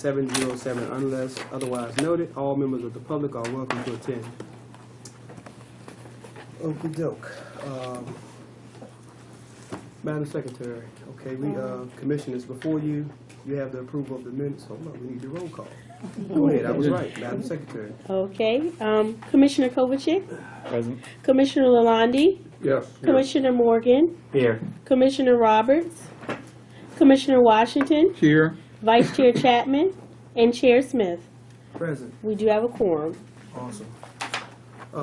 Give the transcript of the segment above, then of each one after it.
707 unless otherwise noted. All members of the public are welcome to attend. Okey doke. Madam Secretary, okay, Commissioners, before you have the approval of the minutes. Hold on, we need the roll call. Go ahead, I was right, Madam Secretary. Okay. Commissioner Kovacic? Present. Commissioner Lalonde? Yes. Commissioner Morgan? Here. Commissioner Roberts? Commissioner Washington? Here. Vice Chair Chapman? And Chair Smith. Present. We do have a quorum. Awesome.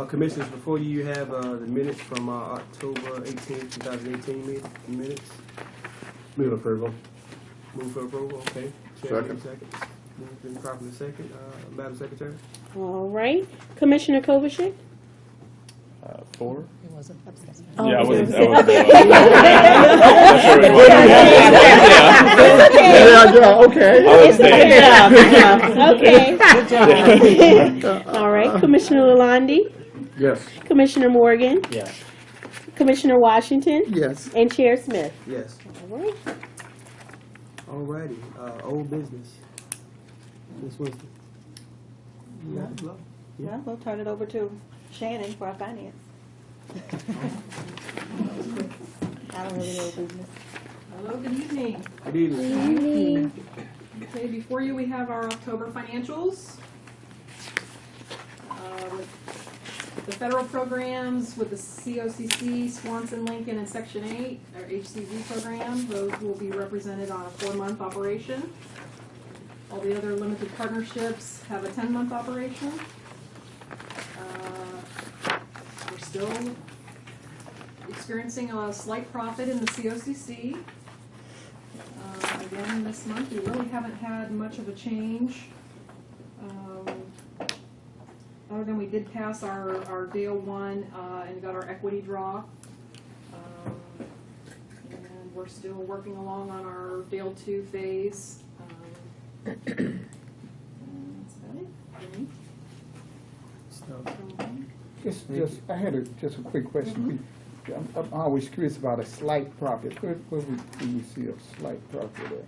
Commissioners, before you have the minutes from October 18th, 2018 minutes. Move approval. Move for approval, okay. Second. Moved and properly second. Madam Secretary? All right. Commissioner Kovacic? 4. Oh, Yeah, I wasn't. Okay. Okay. All right. Commissioner Lalonde? Yes. Commissioner Morgan? Yes. Commissioner Washington? Yes. And Chair Smith. Yes. All right. Alrighty, old business. Ms. Winston. You got the floor. Well, we'll turn it over to Shannon for our finance. I don't really know business. Hello, good evening. Good evening. Okay, before you we have our October financials. The federal programs with the COCC, Swanson, Lincoln, and Section 8, our HCV program, those will be represented on a 4-month operation. All the other limited partnerships have a 10-month operation. We're still experiencing a slight profit in the COCC. Again, this month we really haven't had much of a change. Other than we did pass our Dale 1 and got our equity draw. And we're still working along on our Dale 2 phase. That's about it. I had just a quick question. I'm always curious about a slight profit. Where do we see a slight profit at?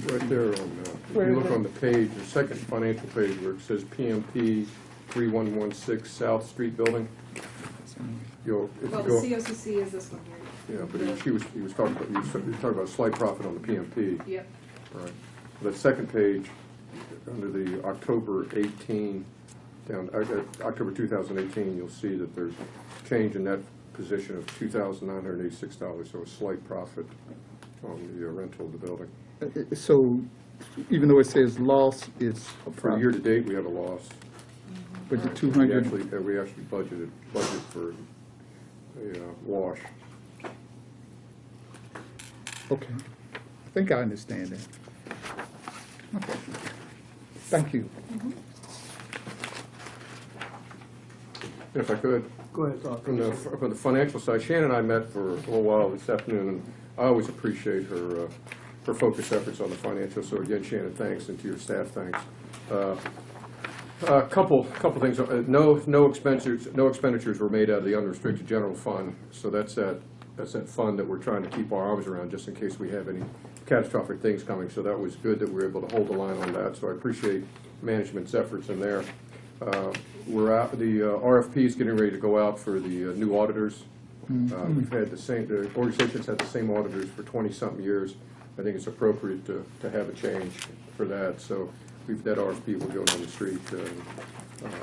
Right there on, if you look on the page, the second financial page where it says PMP 3116 South Street Building. Well, the COCC is this one here. Yeah, but he was talking about slight profit on the PMP. Yep. Right. The second page, under the October 18, down October 2018, you'll see that there's change in that position of $2,986, so a slight profit on the rental of the building. So, even though it says loss, it's a For profit. year to date, we have a loss. But the 200. We actually budget for a wash. Okay, I think I understand that. Okay, thank you. If I could, Go ahead, from the financial side, Shannon and I met for a little while this afternoon, and I always appreciate her focused efforts on the financial. So again, Shannon, thanks, and to your staff, thanks. A couple things. No expenditures were made out of the unrestricted general fund. So that's that fund that we're trying to keep our arms around just in case we have any catastrophic things coming. So that was good that we were able to hold the line on that. So I appreciate management's efforts in there. We're out. The RFP is getting ready to go out for the new auditors. We've had the organization's had the same auditors for 20-something years. I think it's appropriate to have a change for that. So that RFP will go on the street.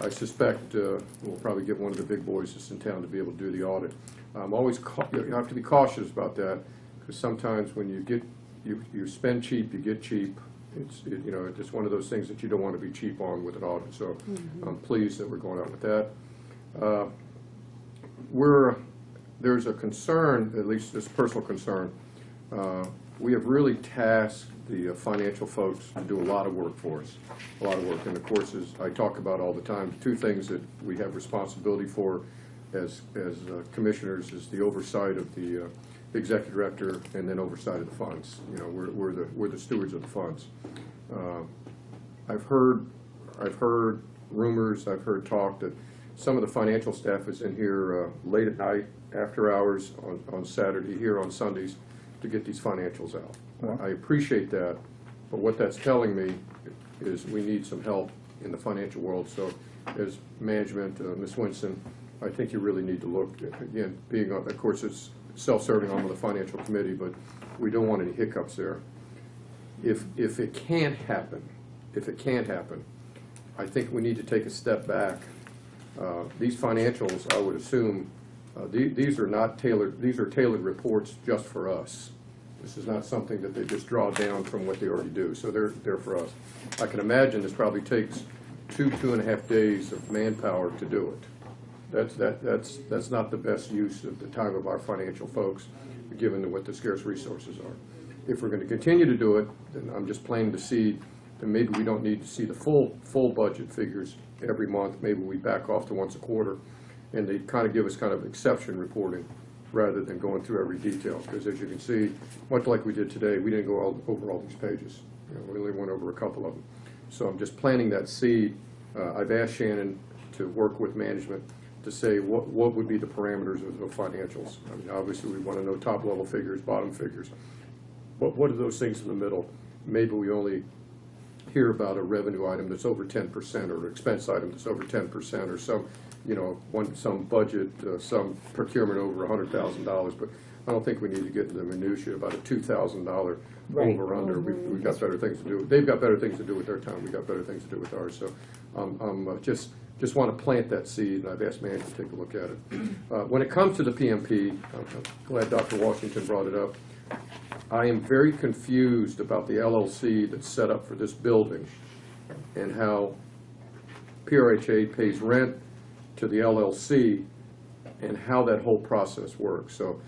I suspect we'll probably get one of the big boys that's in town to be able to do the audit. You have to be cautious about that, because sometimes when you spend cheap, you get cheap. It's just one of those things that you don't want to be cheap on with an audit. So I'm pleased that we're going out with that. There's a concern, at least this personal concern. We have really tasked the financial folks to do a lot of work for us, And of course, as I talk about all the time, two things that we have responsibility for as commissioners is the oversight of the executive director, and then oversight of the funds. We're the stewards of the funds. I've heard rumors, I've heard talk that some of the financial staff is in here late at night, after hours on Saturday, here on Sundays, to get these financials out. I appreciate that, but what that's telling me is we need some help in the financial world. So as management, Ms. Winston, I think you really need to look, again, being, of course, it's self-serving on the financial committee, but we don't want any hiccups there. If it can't happen, I think we need to take a step back. These financials, I would assume, these are not tailored, these are tailored reports just for us. This is not something that they just draw down from what they already do, so they're for us. I can imagine this probably takes 2.5 days of manpower to do it. That's not the best use of the time of our financial folks, given what the scarce resources are. If we're going to continue to do it, then I'm just planting the seed that maybe we don't need to see the full budget figures every month. Maybe we back off to once a quarter, and they kind of give us kind of exception reporting rather than going through every detail. Because as you can see, much like we did today, we didn't go over all these pages. You know, we only went over a couple of them. So I'm just planting that seed. I've asked Shannon to work with management to say what would be the parameters of the financials. I mean, obviously we want to know top level figures, bottom figures. What are those things in the middle? Maybe we only hear about a revenue item that's over 10% or an expense item that's over 10% or some, you know, some budget, some procurement over $100,000. But I don't think we need to get into the minutiae about a $2,000 over under. We've got better things to do. They've got better things to do with their time. We've got better things to do with ours. So I'm just want to plant that seed, and I've asked management to take a look at it. When it comes to the PMP, I'm glad Dr. Washington brought it up. I am very confused about the LLC that's set up for this building and how PRHA pays rent to the LLC and how that whole process works. So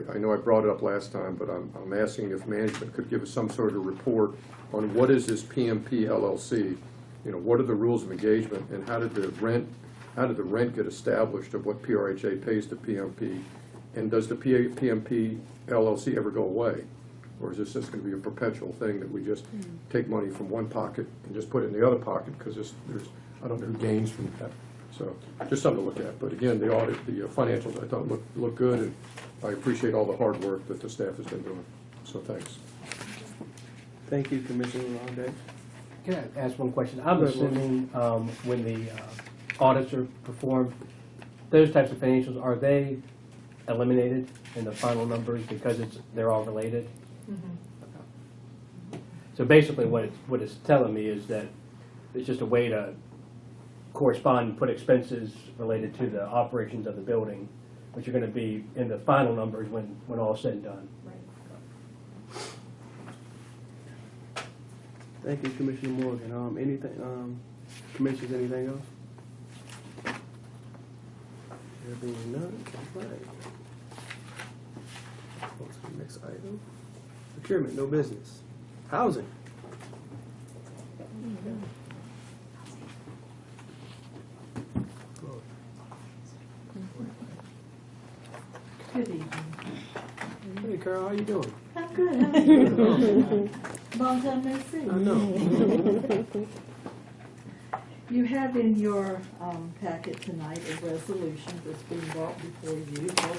I know I brought it up last time, but I'm asking if management could give us some sort of report on what is this PMP LLC. You know, what are the rules of engagement, and how did the rent get established of what PRHA pays to PMP, and does the PMP LLC ever go away, or is this just going to be a perpetual thing that we just take money from one pocket and just put it in the other pocket because there's I don't know gains from that. So just something to look at. But again, the audit, the financials, I thought look good, and I appreciate all the hard work that the staff has been doing. So thanks. Thank you, Commissioner Ronday. Can I ask one question? I'm assuming when the audits are performed, those types of financials, are they eliminated in the final numbers because they're all related? Okay. So basically what it's telling me is that it's just a way to correspond and put expenses related to the operations of the building, which are going to be in the final numbers when all is said and done. Thank you, Commissioner Morgan. Anything, Commissioners, anything else? There being none, all right. Go to the next item. Procurement, no business. Housing. Good evening. Hey, Carol, how you doing? I'm good. How are you? Long time no see. I know. You have in your packet tonight a resolution that's being brought before you for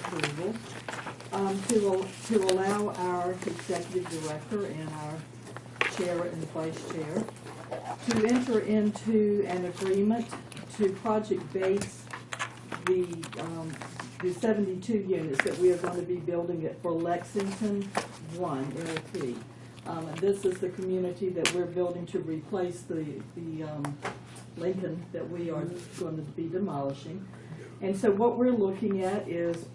approval to allow our executive director and our chair and vice chair to enter into an agreement to project base the 72 units that we are going to be building it for Lexington 1 LP. This is the community that we're building to replace the Lincoln that we are going to be demolishing. And so what we're looking at is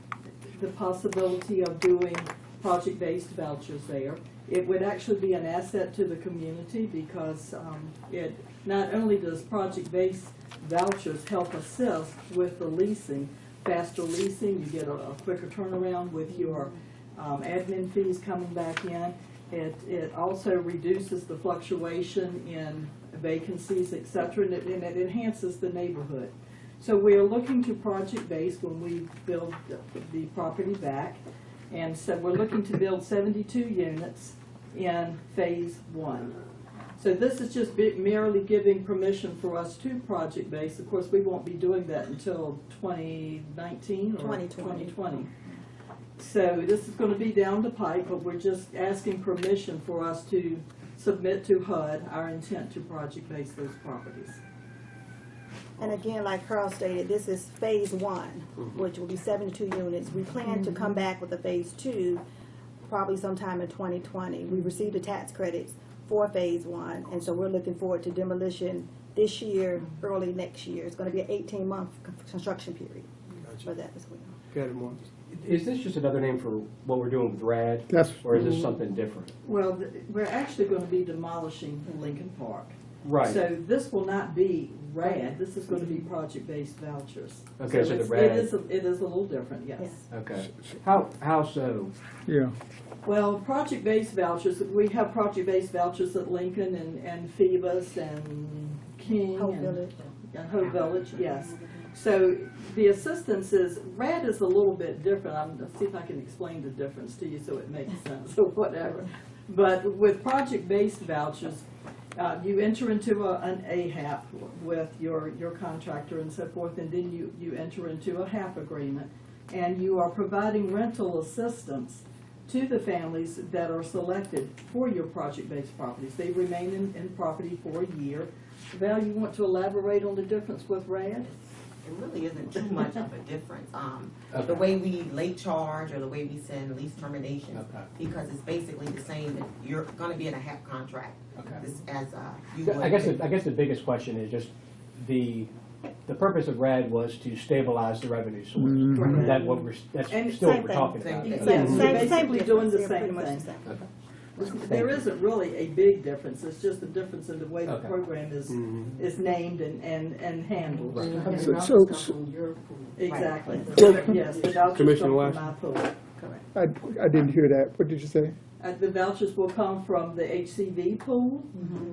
the possibility of doing project-based vouchers there. It would actually be an asset to the community because it not only does project-based vouchers help assist with the leasing, faster leasing, you get a quicker turnaround with your admin fees coming back in. It also reduces the fluctuation in vacancies, etc., and it enhances the neighborhood. So we're looking to project-based when we build the property back, and so we're looking to build 72 units in phase 1. So this is just merely giving permission for us to project-based. Of course, we won't be doing that until 2019 or 2020. So this is going to be down the pipe, but we're just asking permission for us to submit to HUD our intent to project-base those properties. And again, like Carl stated, this is phase one, which will be 72 units. We plan to come back with a phase two probably sometime in 2020. We received the tax credits for phase one, and so we're looking forward to demolition this year, early next year. It's going to be an 18-month construction period for that as well. Got it, Mark. Is this just another name for what we're doing with RAD? That's- Or is this something different? Well, we're actually going to be demolishing Lincoln Park. Right. So this will not be RAD, this is going to be project-based vouchers. Okay, so the it's- RAD- It is a little different, yes. Okay. How so? Yeah. Well, project-based vouchers, we have project-based vouchers at Lincoln and Phoebus and King. Hope and- Village. And Hope Village, yes. So the assistance is, RAD is a little bit different. I'm going to see if I can explain the difference to you so it makes sense or whatever. But with project-based vouchers, you enter into an AHAP with your contractor and so forth, and then you enter into a HAP agreement, and you are providing rental assistance to the families that are selected for your project-based properties. They remain in property for a year. Val, you want to elaborate on the difference with RAD? It really isn't too much of a difference. Okay. The way we late charge or the way we send lease terminations, Okay. because it's basically the same, that you're gonna be in a HAP contract. Okay. As you So would. I guess the biggest question is just the purpose of RAD was to stabilize the revenue source. Mhm. That's And still what same we're thing. talking Same about. thing. Exactly. Same- You're same basically doing the difference. They're same pretty much thing. the same. There isn't really a big difference, it's just a difference in the way the Okay. program is named and handled. So, Exactly. Well- Yes, the vouchers Commissioner come from Washington. my pool. Correct. I didn't hear that. What did you say? The vouchers will come from the HCV pool,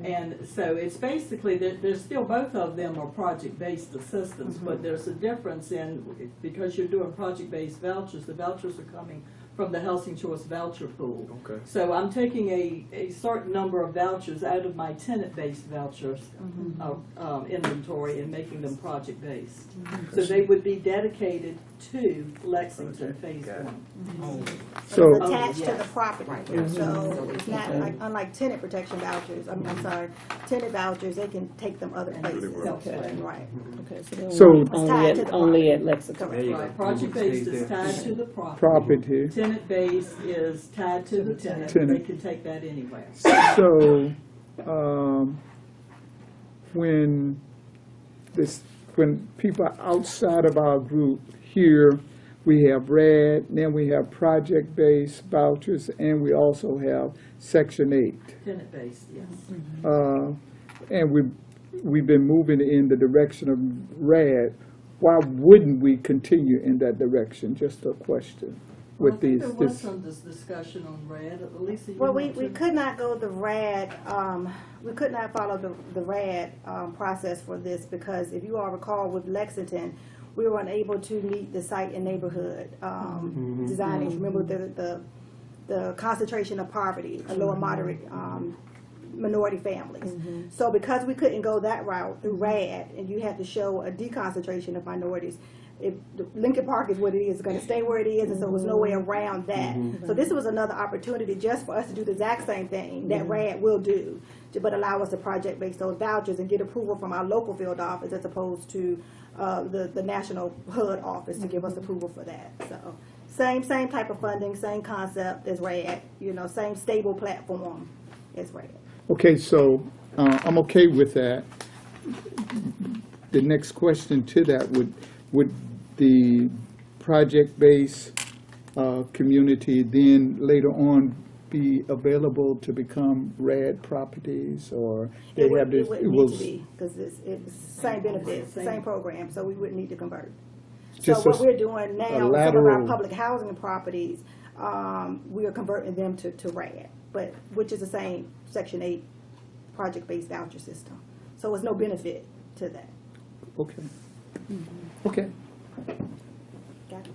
and so it's basically, there's still, both of them are project-based assistance, but there's a difference in, because you're doing project-based vouchers, the vouchers are coming from the Housing Choice Voucher Pool. Okay. So I'm taking a certain number of vouchers out of my tenant-based vouchers inventory and making them project-based. So they would be dedicated to Lexington Phase One. So, It's attached to yes. the property, Right. so it's not like, unlike tenant protection vouchers, I'm sorry, tenant vouchers, they can take them other places. Okay. Right. Okay, so they're So- only Tied to the only at property. Lexington. There you go. Right, project-based Stays is there. tied to the property. property. Tenant-based is tied to the tenant, Tenant. they can take that anywhere. So, when people are outside of our group here, we have RAD, then we have project-based vouchers, and we also have Section 8. Tenant-based, yes. And we've been moving in the direction of RAD. Why wouldn't we continue in that direction? Just a question Well, I with think these. there was this- some discussion on RAD. Lisa, you Well, want we to? could not go the RAD, we could not follow the RAD process for this because if you all recall with Lexington, we were unable to meet the site and neighborhood design. Remember the concentration of poverty, a lower moderate minority families. So because we couldn't go that route through RAD, and you had to show a deconcentration of minorities, if Lincoln Park is what it is, it's going to stay where it is, and so there was no way around that. So this was another opportunity just for us to do the exact same thing that RAD will do, but allow us to project-base those vouchers and get approval from our local field office as opposed to the national HUD office to give us approval for that. So same type of funding, same concept as RAD, same stable platform as RAD. Okay, so I'm okay with that. The next question to that would the project-based community then later on be available to become RAD properties, or they It have this? wouldn't need to be, because it's same benefits, same program, so we wouldn't need to convert. So Just what a- we're doing now, some of our lateral- public housing properties, we are converting them to RAD, but, which is the same Section 8 project-based voucher system. So it's no benefit to that. Okay. Okay. Got it?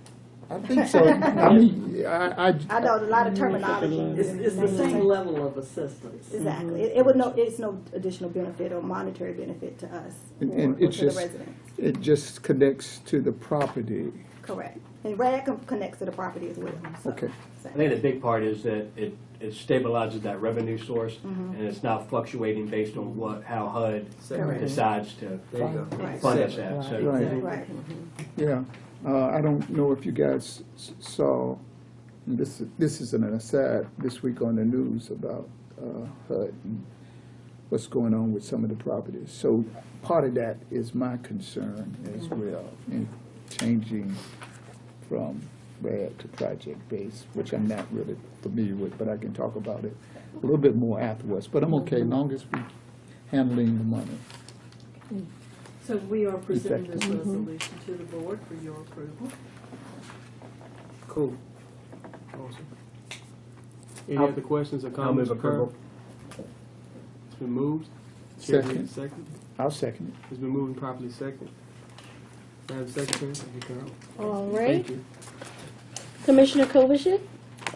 I think so. I mean, I I know a lot of terminology. It's the same level of assistance. Exactly. It's no additional benefit or monetary benefit to us And or it's to the just- residents. it just connects to the property. Correct. And RAD connects to the property as well. So, Okay. I think the big part is that it stabilizes that revenue source, and it's not fluctuating based on how HUD Correct. decides to There you go. Right. fund us at. So Right. Right. Yeah, I don't know if you guys saw, and this is an aside, this week on the news about HUD and what's going on with some of the properties. So part of that is my concern as well, in changing from RAD to project-based, which I'm not really familiar with, but I can talk about it a little bit more afterwards. But I'm okay, as long as we're handling the money. So we are presenting this resolution to the board for your approval. Cool. Awesome. Any I'll- other questions or I'll move comments? Kurt? approval. It's been moved. Chair Second. needs a second. I'll second it. It's been moved and properly second. May I have a secretary? Thank you, Carol. All right. Thank you. Commissioner Kovacic,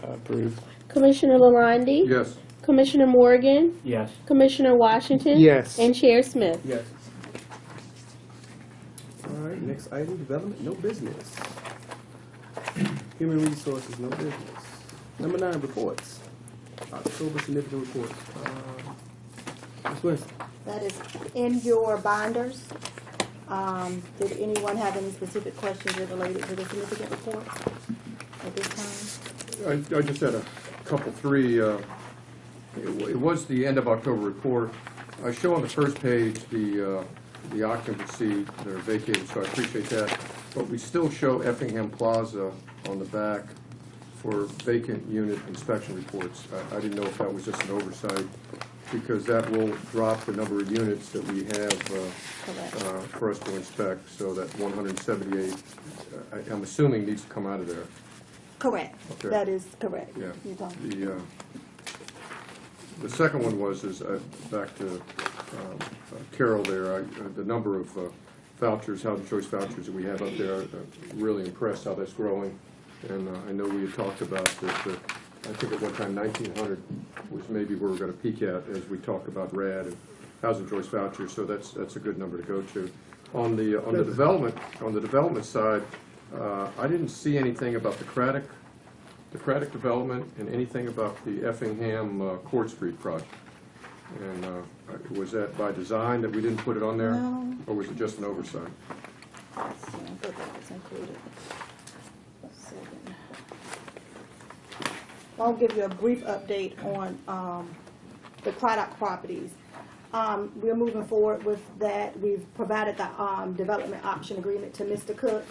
Approved. Commissioner Lalonde, Yes. Commissioner Morgan, yes. Commissioner Washington. Yes. And Chair Smith. Yes. All right, next item, development, no business. Human resources, no business. Number 9, reports. October significant reports. Ms. Winston. That is in your binders. Did anyone have any specific questions related to the significant reports at this time? I just had a couple, three. It was the end of October report. I show on the first page the occupancy that are vacated, so I appreciate that. But we still show Effingham Plaza on the back for vacant unit inspection reports. I didn't know if that was just an oversight, because that will drop the number of units that we have for us to inspect. So that 178, I'm assuming, needs to come out of there. Correct. Okay. That is correct. Yeah. You're talking- The second one was, back to Carol there, the number of vouchers, housing choice vouchers that we have up there, really impressed how that's growing. And I know we had talked about that, I think at one time 1,900 was maybe where we're going to peak at as we talked about RAD and housing choice vouchers, so that's a good number to go to. On the development side, I didn't see anything about the Craddock development and anything about the Effingham Court Street project. And was that by design that we didn't put it on there? No. Or was it just an oversight? Let's see, I thought that was included. 7. I'll give you a brief update on the Craddock properties. We're moving forward with that. We've provided the development option agreement to Mr. Cook.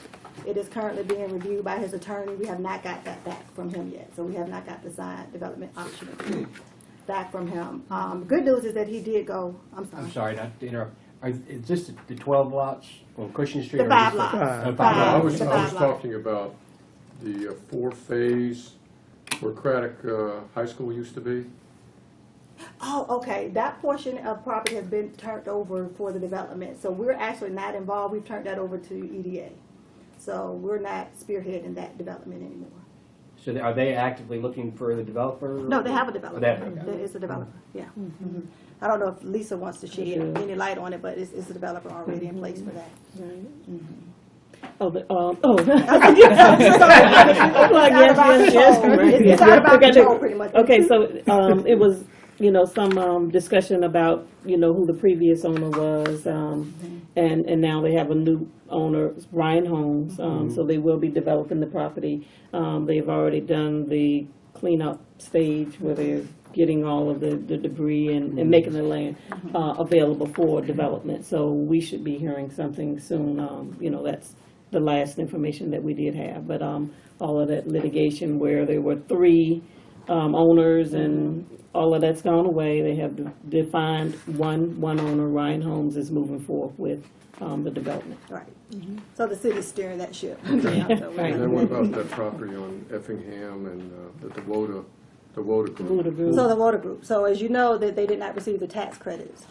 It is currently being reviewed by his attorney. We have not got that back from him yet, so we have not got the signed development option agreement back from him. Good news is that he did go, I'm sorry, not to interrupt. Is this the 12 lots on Cushing Street? The or 5 just lots. Oh, Five. I was The 5 lots. talking about the 4-phase where Craddock High School used to be. Oh, okay. That portion of property has been turned over for the development. So we're actually not involved. We've turned that over to EDA. So we're not spearheading that development anymore. So are they actively looking for the developer? No, they have a developer. okay. There is a developer, yeah. I don't know if Lisa wants to shed any light on it, but it's a developer already in place for that. Oh, It's not about control, pretty much. Okay, so it was, some discussion about, who the previous owner was, and now they have a new owner, Ryan Holmes, so they will be developing the property. They've already done the cleanup stage where they're getting all of the debris and making the land available for development. So we should be hearing something soon. That's the last information that we did have. But all of that litigation where there were 3 owners and all of that's gone away. They have defined one owner. Ryan Holmes is moving forward with the development. Right. So the city's steering that ship. Right. And then what about that property on Effingham and the Woda Group? So the water group. So as you know, that they did not receive the tax credits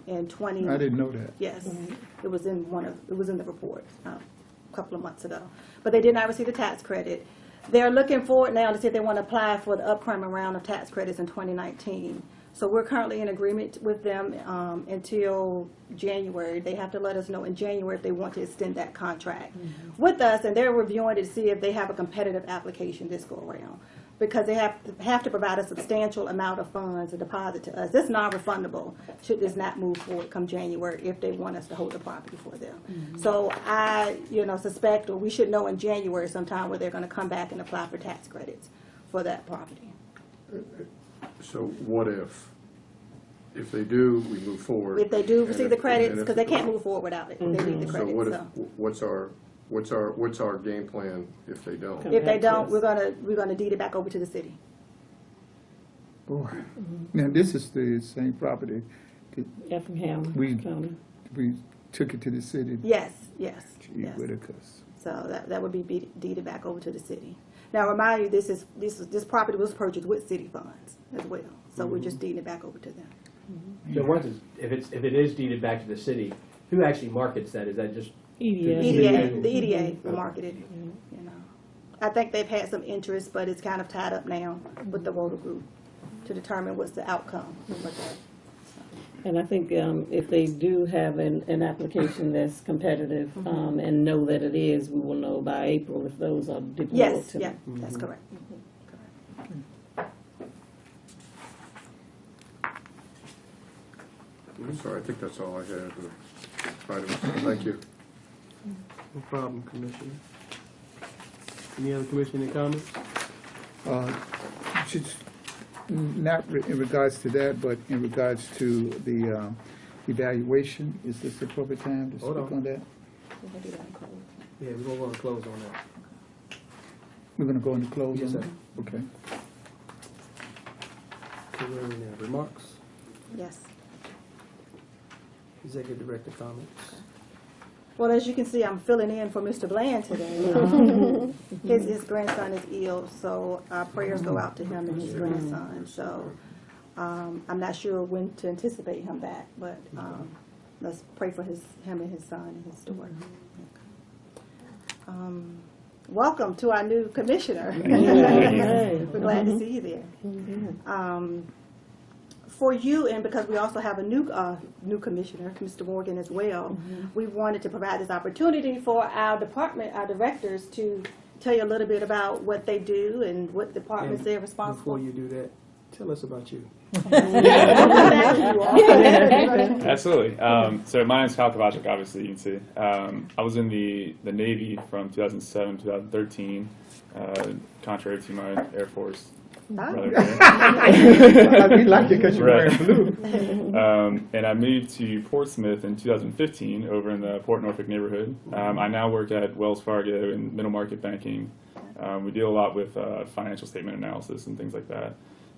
in 20. I didn't know that. Yes, it was in the report a couple of months ago. But they did not receive the tax credit. They're looking forward now to see if they want to apply for the upcoming round of tax credits in 2019. So we're currently in agreement with them until January. They have to let us know in January if they want to extend that contract with us, and they're reviewing it to see if they have a competitive application this go around, because they have to provide a substantial amount of funds, a deposit to us. It's non-refundable should this not move forward come January if they want us to hold the property for them. So I, suspect, or we should know in January sometime, where they're going to come back and apply for tax credits for that property. So what if they do, we move forward? If they do and receive if- the credits, and if- because they can't move forward without it. They need the So credits. what if, So what's our game plan if they don't? if they don't, we're gonna deed it back over to the city. Boy. Now, this is the same property. Effingham We- County. We took it to the city. Yes. Gee Yes. whittakers. So that would be deeded back over to the city. Now, remind you, this property was purchased with city funds as well. So we're just deeding it back over to them. So if it is deeded back to the city, who actually markets that? Is that just? EDA. The EDA will market it, I think they've had some interest, but it's kind of tied up now with the Woda Group to determine what's the outcome of what that. And I think if they do have an application that's competitive and know that it is, we will know by April if those are deployed Yes, to yeah, them. that's correct. I'm sorry, I think that's all I had. Thank you. No problem, Commissioner. Any other commissioner comments? Just not in regards to that, but in regards to the evaluation, is this the appropriate time to speak Hold on. on that? Yeah, we're gonna go and close on that. We're gonna go into close Yes, on sir. that? Okay. Okay, where are we now? Remarks? Yes. Executive Director comments? Well, as you can see, I'm filling in for Mr. Bland today. His grandson is ill, so our prayers go out to him and his grandson. So I'm not sure when to anticipate him back, but let's pray for him and his son and his daughter. Welcome to our new commissioner. We're glad to see you there. For you, and because we also have a new commissioner, Mr. Morgan, as well, we wanted to provide this opportunity for our department, our directors, to tell you a little bit about what they do and what departments they're responsible Before you do that, tell us about you. Absolutely. So my name is Kyle Kovacic, obviously, you can see. I was in the Navy from 2007 to 2013, contrary to my Air Force brother. We like it because you're wearing blue. And I moved to Portsmouth in 2015 over in the Port Norfolk neighborhood. I now work at Wells Fargo in middle market banking. We deal a lot with financial statement analysis and things like that.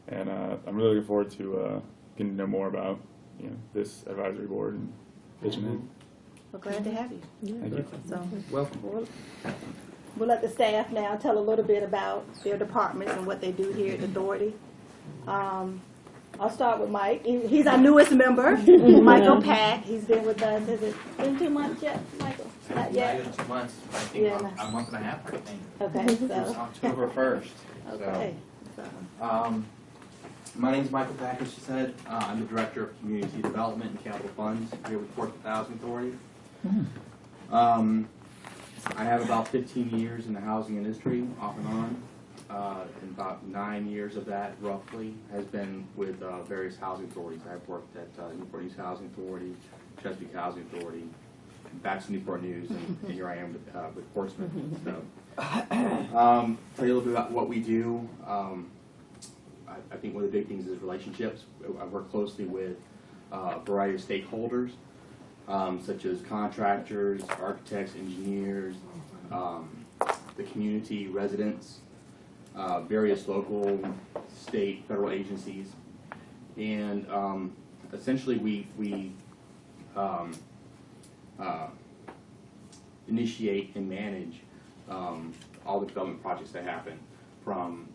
And I'm really looking forward to getting to know more about this advisory board and pitching in. We're glad to have you. Thank you. So Welcome. we'll let the staff now tell a little bit about their departments and what they do here at the Authority. I'll start with Mike. He's our newest member, Michael Pack. He's been with us. Has it been 2 months yet, Michael? Not yet? Not even 2 months, I think Yeah. a month and a half, I think. Okay, It was so, October 1st. okay. So, My name's Michael Pack, as she said. I'm the Director of Community Development and Capital Funds here with Portsmouth Housing Authority. I have about 15 years in the housing industry, off and on. And about 9 years of that, roughly, has been with various housing authorities. I've worked at Newport News Housing Authority, Chesapeake Housing Authority, back to Newport News, and here I am with Portsmouth. So, tell you a little bit about what we do. I think one of the big things is relationships. I work closely with a variety of stakeholders, such as contractors, architects, engineers, the community, residents, various local, state, federal agencies, and essentially we initiate and manage all the development projects that happen, from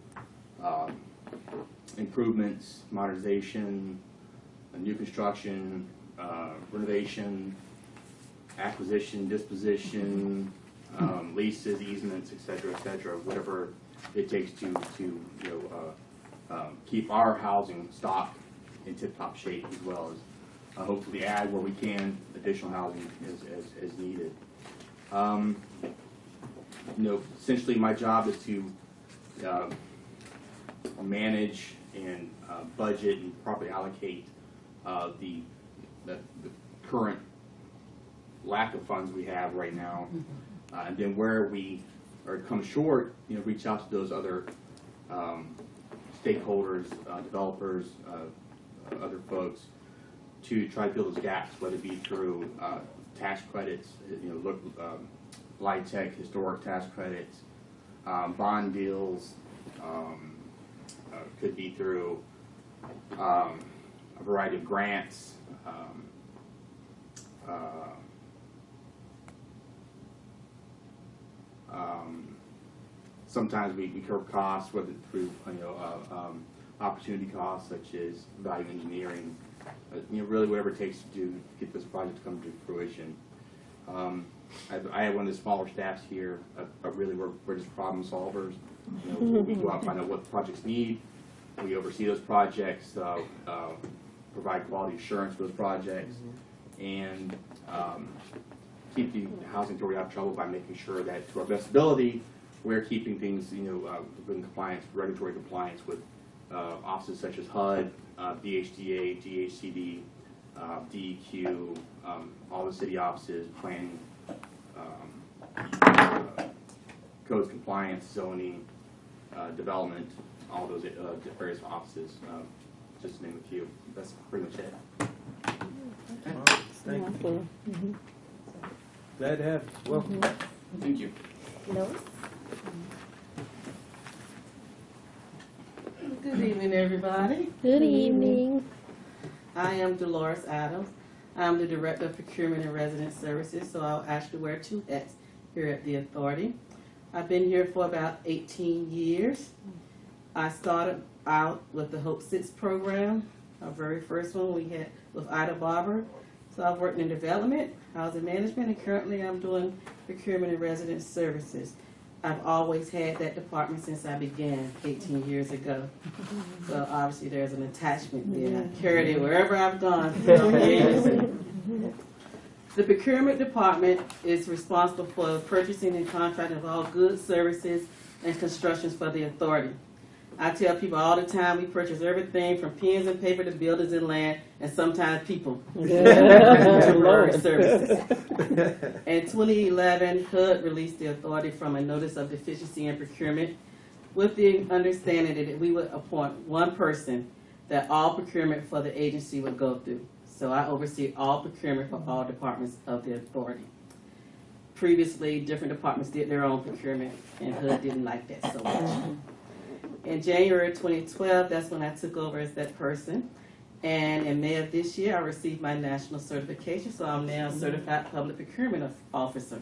improvements, modernization, new construction, renovation, acquisition, disposition, leases, easements, et cetera, whatever it takes to keep our housing stock in tip-top shape, as well as hopefully add where we can additional housing as needed. Essentially my job is to manage and budget and properly allocate the current lack of funds we have right now, and then where we are come short, reach out to those other stakeholders, developers, other folks, to try to fill those gaps, whether it be through tax credits, LIHTC, historic tax credits, bond deals, could be through a variety of grants, sometimes we cover costs, whether through opportunity costs such as value engineering, really whatever it takes to get this project to come to fruition. I have one of the smaller staffs here, but really we're just problem solvers. We go out and find out what the projects need. We oversee those projects, provide quality assurance for those projects, and keep the housing authority out of trouble by making sure that, to our best ability, we're keeping things, in compliance, regulatory compliance with offices such as HUD, BHDA, DHCD, DEQ, all the city offices, planning, codes compliance, zoning, development, all those various offices, just to name a few. That's pretty much it. Thank you. Glad to have you. Welcome. Thank you. Good evening, everybody. Good evening. I am Dolores Adams. I'm the Director of Procurement and Resident Services, so I'll actually wear two hats here at the authority. I've been here for about 18 years. I started out with the Hope 6 program, our very first one we had with Ida Barber. So I've worked in development, housing management, and currently I'm doing procurement and resident services. I've always had that department since I began 18 years ago. So obviously there's an attachment there. I carried it wherever I've gone for years. The procurement department is responsible for purchasing and contracting of all goods, services, and constructions for the authority. I tell people all the time we purchase everything from pens and paper to buildings and land, and sometimes people. Temporary services. In 2011, HUD released the authority from a notice of deficiency in procurement with the understanding that we would appoint one person that all procurement for the agency would go through. So I oversee all procurement for all departments of the authority. Previously, different departments did their own procurement, and HUD didn't like that so much. In January 2012, that's when I took over as that person. And in May of this year, I received my national certification, so I'm now a certified public procurement officer.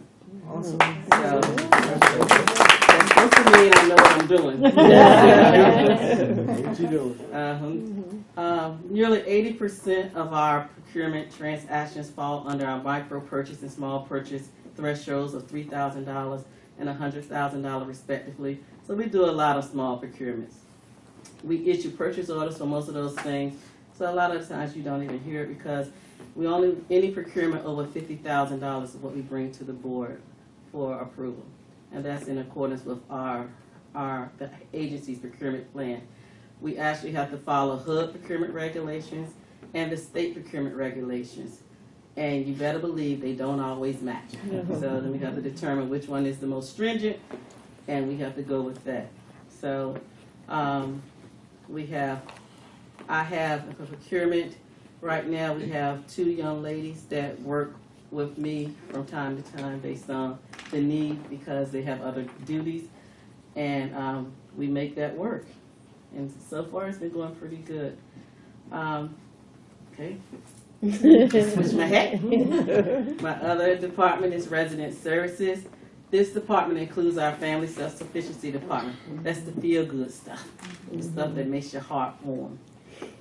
Awesome. So, that's supposed to mean I know what I'm doing. What you doing? Nearly 80% of our procurement transactions fall under our micro purchase and small purchase thresholds of $3,000 and $100,000 respectively. So we do a lot of small procurements. We issue purchase orders for most of those things. So a lot of times you don't even hear it because any procurement over $50,000 is what we bring to the board for approval. And that's in accordance with the agency's procurement plan. We actually have to follow HUD procurement regulations and the state procurement regulations. And you better believe they don't always match. So then we have to determine which one is the most stringent, and we have to go with that. So I have a procurement. Right now we have 2 young ladies that work with me from time to time based on the need because they have other duties, and we make that work. And so far it's been going pretty good. Okay. Switch my hat. My other department is resident services. This department includes our family self-sufficiency department. That's the feel-good stuff, the stuff that makes your heart warm.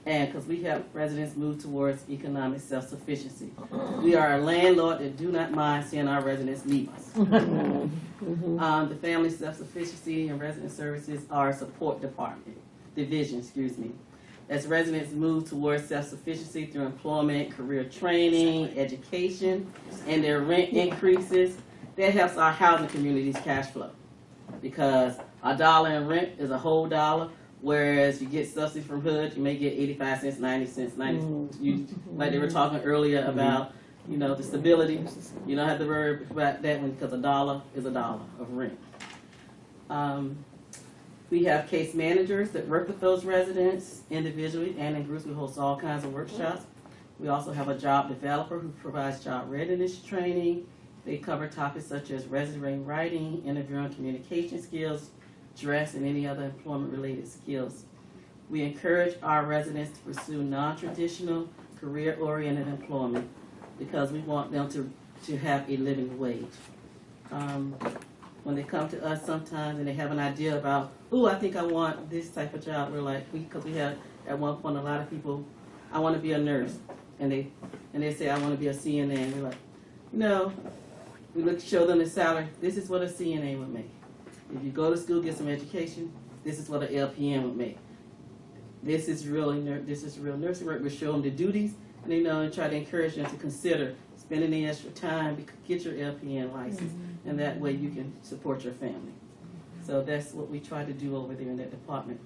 And because we help residents move towards economic self-sufficiency. We are a landlord that do not mind seeing our residents leave us. The family self-sufficiency and resident services are a support division. as residents move towards self-sufficiency through employment, career training, education, and their rent increases, that helps our housing community's cash flow. Because a dollar in rent is a whole dollar, whereas you get subsidy from HUD, you may get 85 cents, 90 cents, like they were talking earlier about, you know, the stability. You don't have to worry about that one because a dollar is a dollar of rent. We have case managers that work with those residents individually and in groups. We host all kinds of workshops. We also have a job developer who provides job readiness training. They cover topics such as resume writing, interviewing communication skills, dress, and any other employment-related skills. We encourage our residents to pursue non-traditional, career-oriented employment because we want them to have a living wage. When they come to us sometimes and they have an idea about, ooh, I think I want this type of job, we're like, because we have at one point a lot of people, I want to be a nurse, and they say I want to be a CNA. We're like, no, we show them the salary. This is what a CNA would make. If you go to school, get some education, this is what an LPN would make. This is real nursing work. We show them the duties, and and try to encourage them to consider spending the extra time to get your LPN license, and that way you can support your family. So that's what we try to do over there in that department.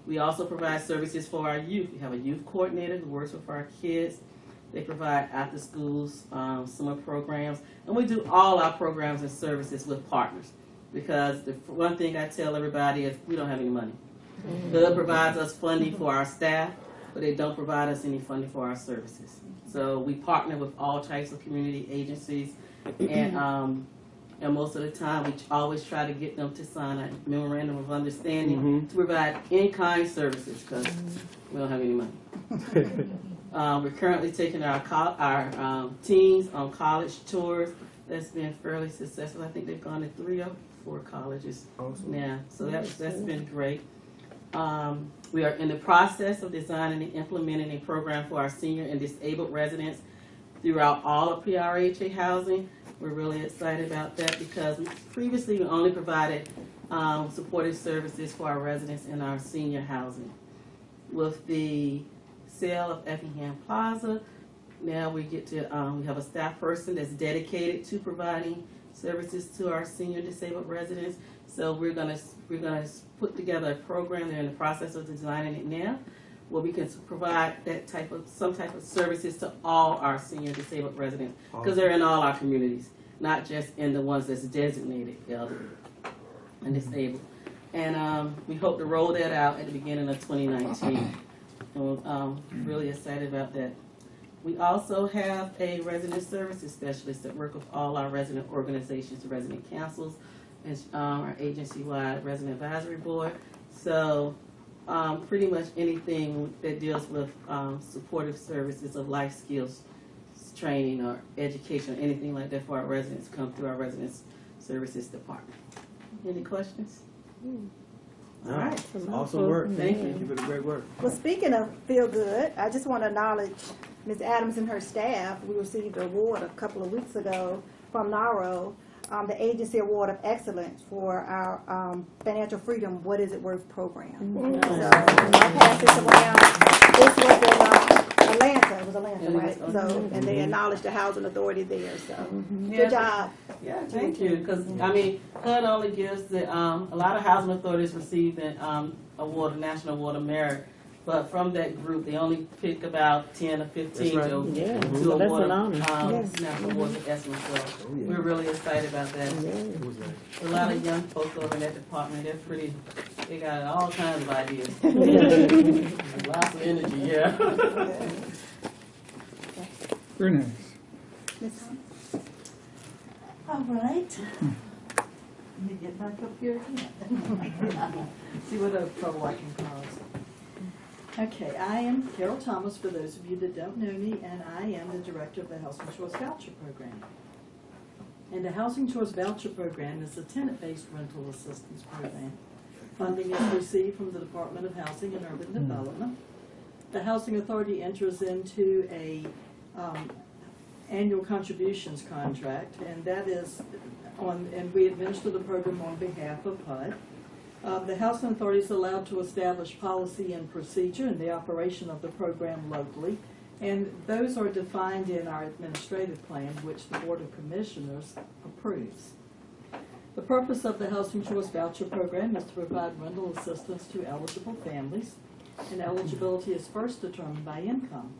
We also provide services for our youth. We have a youth coordinator who works with our kids. They provide after schools, summer programs, and we do all our programs and services with partners. Because the one thing I tell everybody is we don't have any money. HUD provides us funding for our staff, but they don't provide us any funding for our services. So we partner with all types of community agencies, and most of the time we always try to get them to sign a memorandum of understanding to provide in-kind services because we don't have any money. We're currently taking our teens on college tours. That's been fairly successful. I think they've gone to 3 or 4 colleges now, so that's been great. We are in the process of designing and implementing a program for our senior and disabled residents throughout all of PRHA housing. We're really excited about that because previously we only provided supportive services for our residents in our senior housing. With the sale of Effingham Plaza, now we get to we have a staff person that's dedicated to providing services to our senior disabled residents. So we're gonna put together a program. They're in the process of designing it now, where we can provide some type of services to all our senior disabled residents because they're in all our communities, not just in the ones that's designated elderly and disabled. And we hope to roll that out at the beginning of 2019. And we're really excited about that. We also have a resident services specialist that work with all our resident organizations, resident councils, and our agency-wide resident advisory board. So pretty much anything that deals with supportive services of life skills training or education, or anything like that for our residents come through our residents services department. Any questions? All right. Awesome work. Thank you. Thank you for the great work. Well, speaking of feel good, I just want to acknowledge Ms. Adams and her staff. We received an award a couple of weeks ago from NARO, the Agency Award of Excellence for our Financial Freedom What Is It Worth program. So I passed this around. This was in Atlanta. It was Atlanta, right? So, and they acknowledged the housing authority there. So good job. Yeah, thank you. Because I mean, HUD only gives a lot of housing authorities receive an award, a national award of merit. But from that group, they only pick about 10 or 15 right. to award national awards of excellence. So we're really excited about that. A lot of young folks over in that department, they got all kinds of ideas. Lots of energy, yeah. Very nice. Ms. Thomas? All right. Let me get back up here again. See what other trouble I can cause. Okay, I am Carol Thomas, for those of you that don't know me, and I am the director of the Housing Choice Voucher Program. And the Housing Choice Voucher Program is a tenant-based rental assistance program. Funding is received from the Department of Housing and Urban Development. The Housing Authority enters into a annual contributions contract, and that is and we administer the program on behalf of HUD. The housing authority is allowed to establish policy and procedure in the operation of the program locally, and those are defined in our administrative plan, which the Board of Commissioners approves. The purpose of the Housing Choice Voucher Program is to provide rental assistance to eligible families, and eligibility is first determined by income.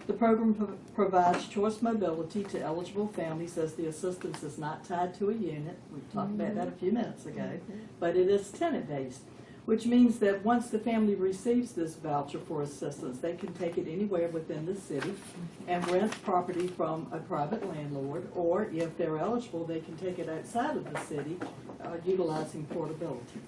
The program provides choice mobility to eligible families as the assistance is not tied to a unit. We talked about that a few minutes ago, but it is tenant-based, which means that once the family receives this voucher for assistance, they can take it anywhere within the city and rent property from a private landlord, or if they're eligible, they can take it outside of the city utilizing portability.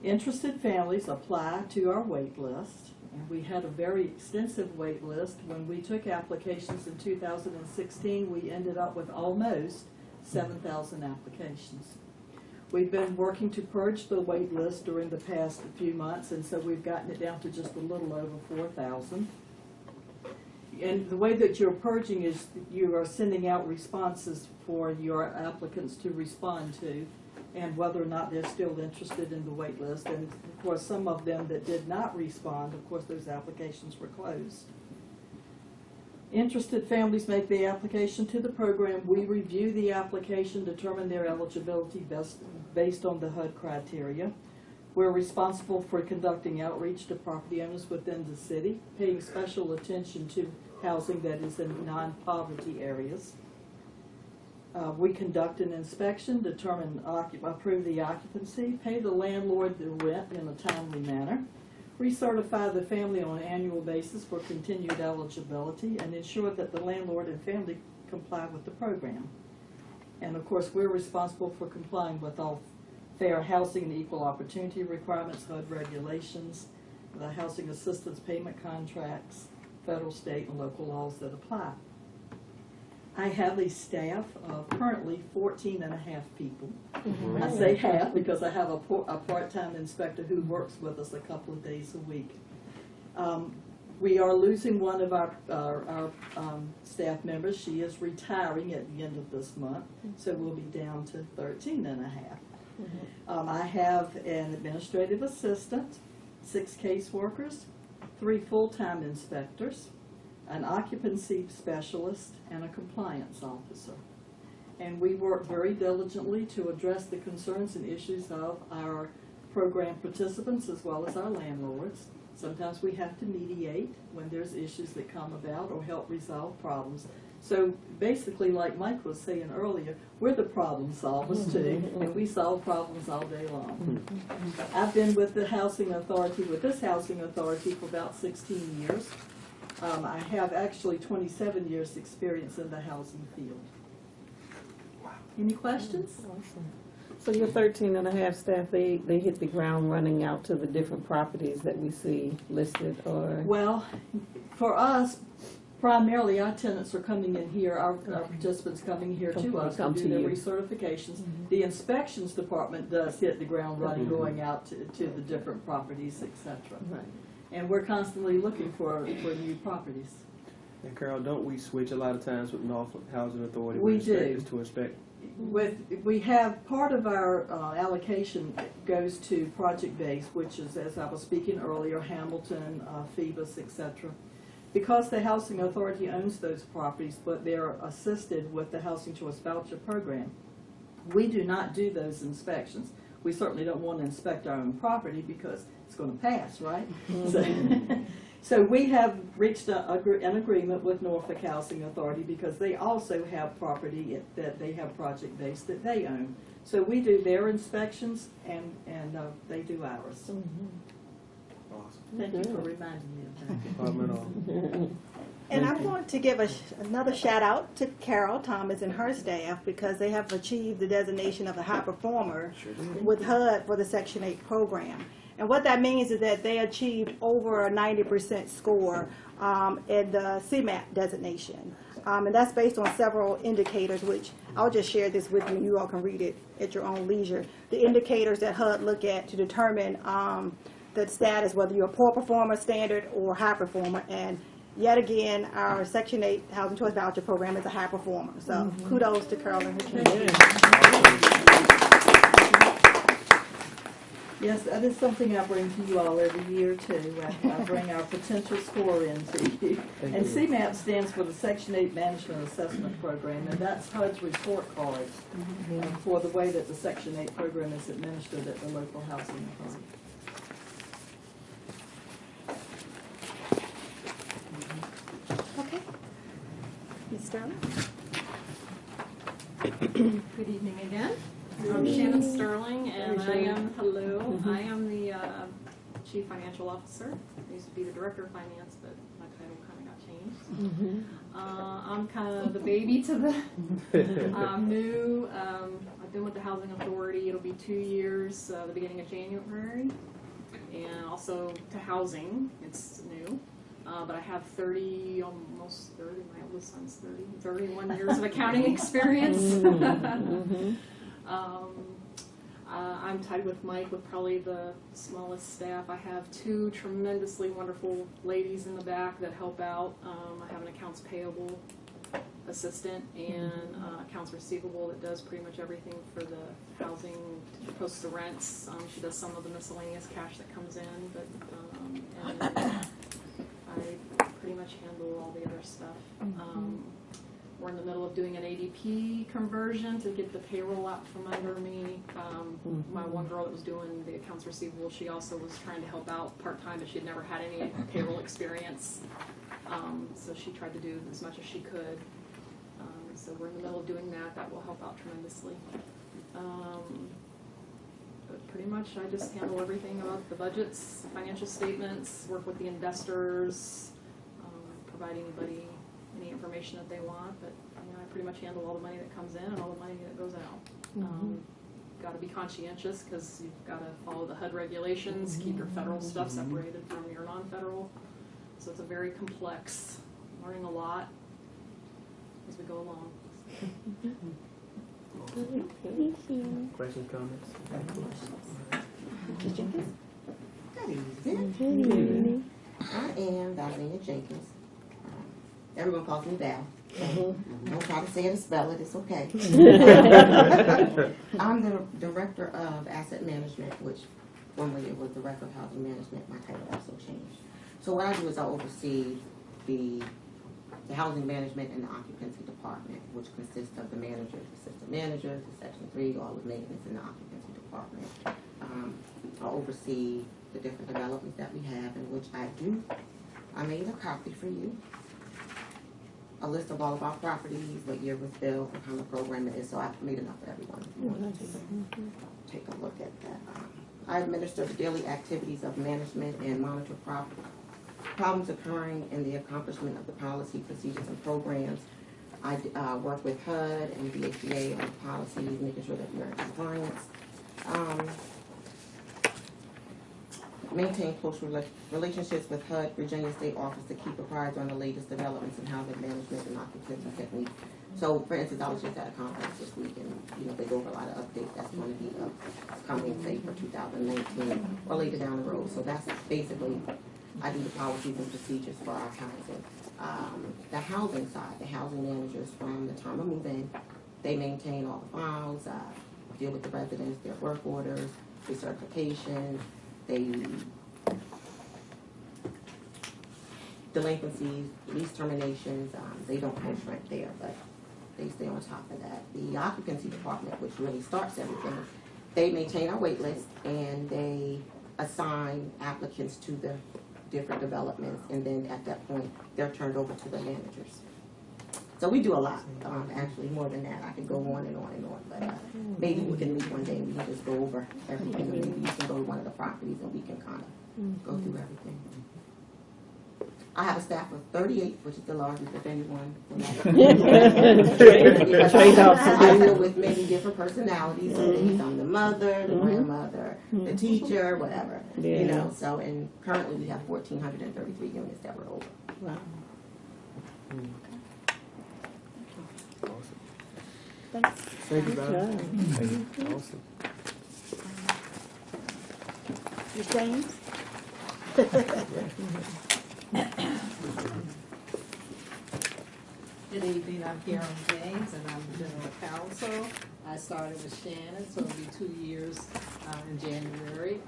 Interested families apply to our wait list, and we had a very extensive wait list. When we took applications in 2016, we ended up with almost 7,000 applications. We've been working to purge the wait list during the past few months, and so we've gotten it down to just a little over 4,000. And the way that you're purging is you are sending out responses for your applicants to respond to, and whether or not they're still interested in the wait list. And of course, some of them that did not respond, of course, those applications were closed. Interested families make the application to the program. We review the application, determine their eligibility based on the HUD criteria. We're responsible for conducting outreach to property owners within the city, paying special attention to housing that is in non-poverty areas. We conduct an inspection, approve the occupancy, pay the landlord the rent in a timely manner, recertify the family on an annual basis for continued eligibility, and ensure that the landlord and family comply with the program. And of course, we're responsible for complying with all fair housing and equal opportunity requirements, HUD regulations, the housing assistance payment contracts, federal, state, and local laws that apply. I have a staff of currently 14 and a half people. I say half because I have a part-time inspector who works with us a couple of days a week. We are losing one of our staff members. She is retiring at the end of this month, so we'll be down to 13 and a half. I have an administrative assistant, 6 caseworkers, 3 full-time inspectors, an occupancy specialist, and a compliance officer. And we work very diligently to address the concerns and issues of our program participants as well as our landlords. Sometimes we have to mediate when there's issues that come about or help resolve problems. So basically, like Mike was saying earlier, we're the problem solvers too, and we solve problems all day long. I've been with the housing authority, with this housing authority, for about 16 years. I have actually 27 years experience in the housing field. Any questions? So your 13 and a half staff, they hit the ground running out to the different properties that we see listed, or? Well, for us, primarily our tenants are coming in here, our participants coming here to us to do their recertifications. The inspections department does hit the ground running, going out to the different properties, etc. Right. And we're constantly looking for new properties. And Carol, don't we switch a lot of times with Norfolk Housing Authority? We with do. inspectors to inspect? We have part of our allocation goes to project-based, which is, as I was speaking earlier, Hamilton, Phoebus, etc. Because the housing authority owns those properties, but they're assisted with the Housing Choice Voucher Program, we do not do those inspections. We certainly don't want to inspect our own property because it's going to pass, right? So we have reached an agreement with Norfolk Housing Authority because they also have property that they have project-based that they own. So we do their inspections and they do ours. Awesome. Thank you for reminding me of that. No problem at all. And I'm going to give another shout out to Carol Thomas and her staff because they have achieved the designation of a high performer with HUD for the Section 8 program. And what that means is that they achieved over a 90% score in the CMAP designation. And that's based on several indicators, which I'll just share this with you. You all can read it at your own leisure. The indicators that HUD look at to determine the status, whether you're a poor performer, standard, or high performer. And yet again, our Section 8 Housing Choice Voucher Program is a high performer. So kudos to Carol and her team. Yes, that is something I bring to you all every year too. I bring our potential score in to you. Thank And you. CMAP stands for the Section 8 Management Assessment Program, and that's HUD's report card for the way that the Section 8 program is administered at the local housing authority. Okay. Ms. Sterling? Good evening again. I'm Shannon Sterling, and I am, hello, I am the Chief Financial Officer. I used to be the Director of Finance, but my title kind of got changed. I'm kind of the baby to the, I'm new. I've been with the Housing Authority. It'll be 2 years, the beginning of January. And also to housing, it's new. But I have almost 30, my oldest son's 31 years of accounting experience. I'm tied with Mike with probably the smallest staff. I have 2 tremendously wonderful ladies in the back that help out. I have an accounts payable assistant and accounts receivable that does pretty much everything for the housing, posts the rents. She does some of the miscellaneous cash that comes in, but and I pretty much handle all the other stuff. We're in the middle of doing an ADP conversion to get the payroll out from under me. My one girl that was doing the accounts receivable, she also was trying to help out part-time, but she had never had any payroll experience. So she tried to do as much as she could. So we're in the middle of doing that. That will help out tremendously. But pretty much I just handle everything about the budgets, financial statements, work with the investors, provide anybody any information that they want, but I pretty much handle all the money that comes in and all the money that goes out. Got to be conscientious because you've got to follow the HUD regulations, keep your federal stuff separated from your non-federal. So it's a very complex, learning a lot as we go along. Questions, comments? Ms. Jenkins? Good evening. I am Valina Jenkins. Everyone calls me Val. Don't try to say it and spell it, it's okay. I'm the Director of Asset Management, which formerly it was Director of Housing Management. My title also changed. So what I do is I oversee the housing management and the occupancy department, which consists of the manager, the assistant manager, the section 3, all the maintenance in the occupancy department. I oversee the different developments that we have, in which I made a copy for you. A list of all of our properties, what year was built, what kind of program it is, so I've made enough for everyone if you want to take a look at that. I administer the daily activities of management and monitor problems occurring in the accomplishment of the policy, procedures, and programs. I work with HUD and VHA on policies, making sure that we're in compliance. Maintain close relationships with HUD, Virginia State Office, to keep apprised on the latest developments in housing management and occupancy techniques. So, for instance, I was just at a conference this week, and they go over a lot of updates that's going to be coming, say, for 2019 or later down the road. So that's basically, I do the policies and procedures for our housing. The housing side, the housing managers from the time of move-in, they maintain all the files, deal with the residents, their work orders, recertification. Delinquencies, lease terminations, they don't post rent there, but they stay on top of that. The occupancy department, which really starts everything, they maintain our wait list and they assign applicants to the different developments, and then at that point, they're turned over to the managers. So we do a lot, actually more than that. I could go on and on and on, but maybe we can meet one day and we can just go over everything. Maybe you can go to one of the properties and we can kind of go through everything. I have a staff of 38, which is the largest of anyone. I deal with many different personalities. I'm the mother, the grandmother, the teacher, whatever. So, and currently we have 1,433 units that we're over. Wow. Thank you, Val. Awesome. Ms. James? Good evening, I'm Karen James, and I'm General Counsel. I started with Shannon, so it'll be 2 years in January.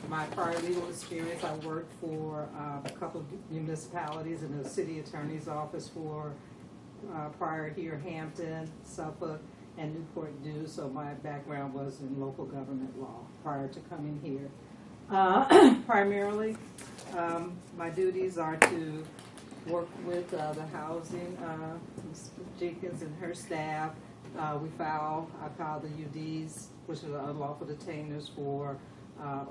My prior legal experience, I worked for a couple of municipalities in the city attorney's office for prior here, Hampton, Suffolk, and Newport News, so my background was in local government law prior to coming here. Primarily, my duties are to work with the housing, Ms. Jenkins and her staff. I filed the UDs, which are unlawful detainers for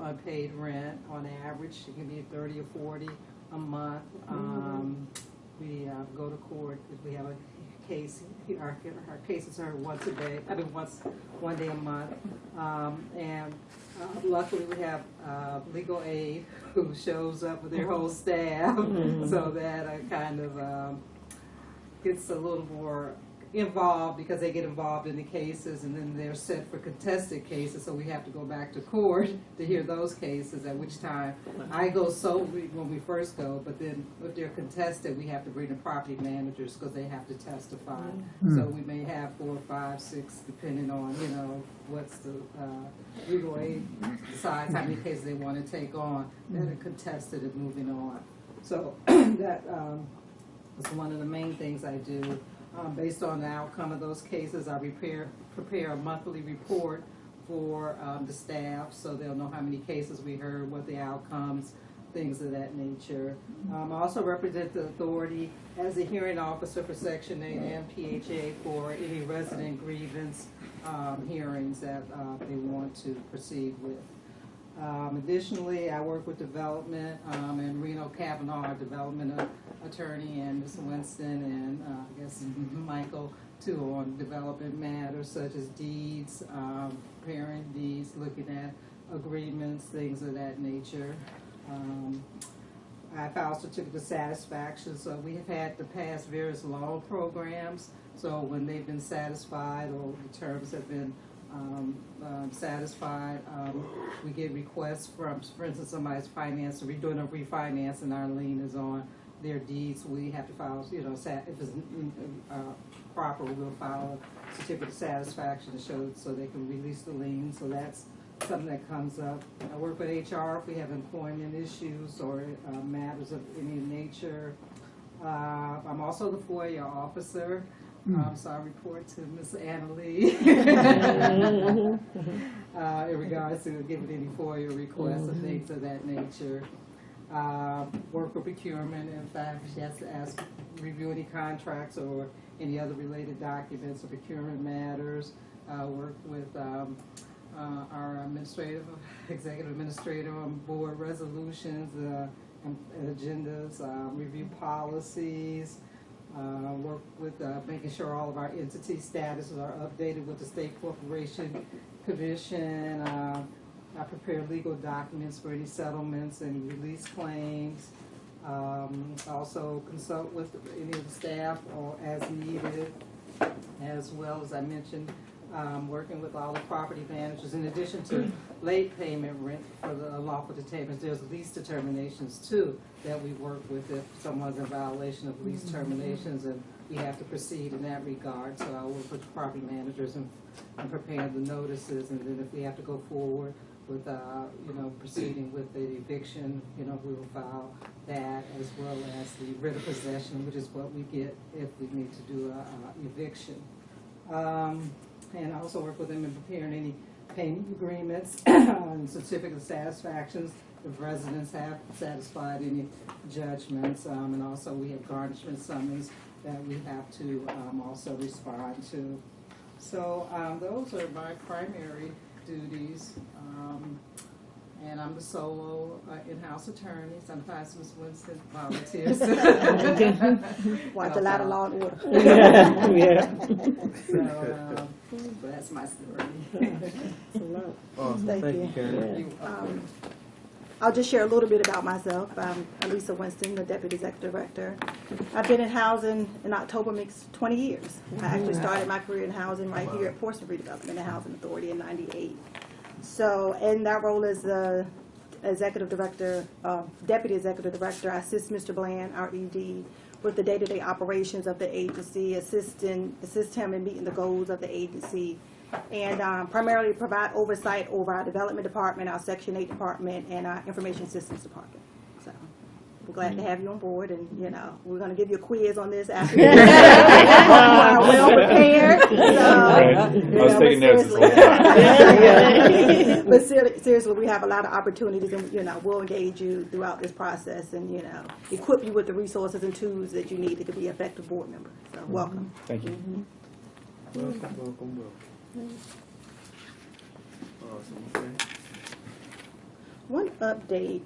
unpaid rent. On average, it can be 30 or 40 a month. We go to court if we have a case. Our cases are one day a month. And luckily we have legal aid who shows up with their whole staff, so that kind of gets a little more involved, because they get involved in the cases and then they're set for contested cases, so we have to go back to court to hear those cases, at which time I go solely when we first go, but then if they're contested, we have to bring the property managers because they have to testify. So we may have 4, 5, 6, depending on, you know, what's the legal aid decides how many cases they want to take on that are contested and moving on. So that is one of the main things I do. Based on the outcome of those cases, I prepare a monthly report for the staff, so they'll know how many cases we heard, what the outcomes, things of that nature. I also represent the authority as a hearing officer for Section 8 and PHA for any resident grievance hearings that they want to proceed with. Additionally, I work with development, and Reno Kavanaugh, our development attorney, and Ms. Winston, and I guess Michael, too, on development matters such as deeds, preparing deeds, looking at agreements, things of that nature. I file certificate of satisfaction, so we have had to pass various law programs, so when they've been satisfied or the terms have been satisfied, we get requests from, for instance, somebody's finance, we're doing a refinance and our lien is on their deeds. We have to file, you know, if it's proper, we'll file a certificate of satisfaction to show so they can release the lien. So that's something that comes up. I work with HR if we have employment issues or matters of any nature. I'm also the FOIA officer. So I report to Ms. Anna Lee in regards to giving any FOIA requests and things of that nature. Work for procurement. In fact, she has to review any contracts or any other related documents or procurement matters. Work with our executive administrator on board resolutions and agendas, review policies. Work with making sure all of our entity statuses are updated with the State Corporation Commission. I prepare legal documents for any settlements and release claims. Also consult with any of the staff or as needed, as well as I mentioned, working with all the property managers. In addition to late payment rent for the unlawful detainers, there's lease determinations too that we work with if someone's in violation of lease terminations, and we have to proceed in that regard. So I work with the property managers and prepare the notices, and then if we have to go forward with you know, proceeding with the eviction, you know, we will file that, as well as the writ of possession, which is what we get if we need to do a eviction. And I also work with them in preparing any payment agreements and certificate of satisfactions if residents have satisfied any judgments. And also we have garnishment summons that we have to also respond to. So those are my primary duties. And I'm the solo in-house attorney. Sometimes Ms. Winston volunteers. Watch a lot of Law and Order. Yeah. So that's my story. Awesome. Thank you, Karen. I'll just share a little bit about myself. I'm Lisa Winston, the Deputy Executive Director. I've been in housing in October makes 20 years. I actually started my career in housing right here at Portsmouth Redevelopment and Housing Authority in '98. So in that role as the Executive Director, Deputy Executive Director, I assist Mr. Bland, our ED, with the day-to-day operations of the agency, assist him in meeting the goals of the agency, and primarily provide oversight over our development department, our Section 8 department, and our information systems department. So we're glad to have you on board, and we're going to give you a quiz on this after you are well prepared. So, Right. I was taking notes this whole time. But seriously, we have a lot of opportunities, and we'll engage you throughout this process, and equip you with the resources and tools that you need to be an effective board member. So welcome. Thank you. Welcome. Awesome. Okay. One update.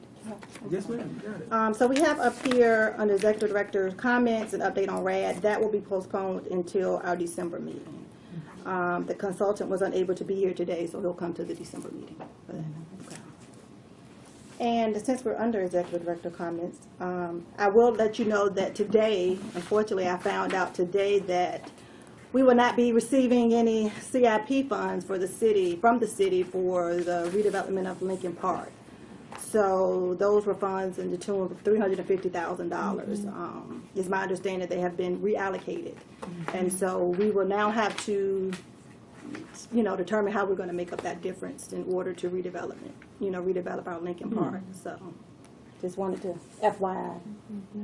Yes, ma'am. You got it. So we have up here under Executive Director's comments, an update on RAD. That will be postponed until our December meeting. The consultant was unable to be here today, so he'll come to the December meeting for that. Okay. And since we're under Executive Director comments, I will let you know that today, unfortunately, I found out today that we will not be receiving any CIP funds for from the city for the redevelopment of Lincoln Park. So those were funds in the tune of $350,000. It's my understanding they have been reallocated. And so we will now have to, determine how we're going to make up that difference in order to redevelop our Lincoln Park. So just wanted to FYI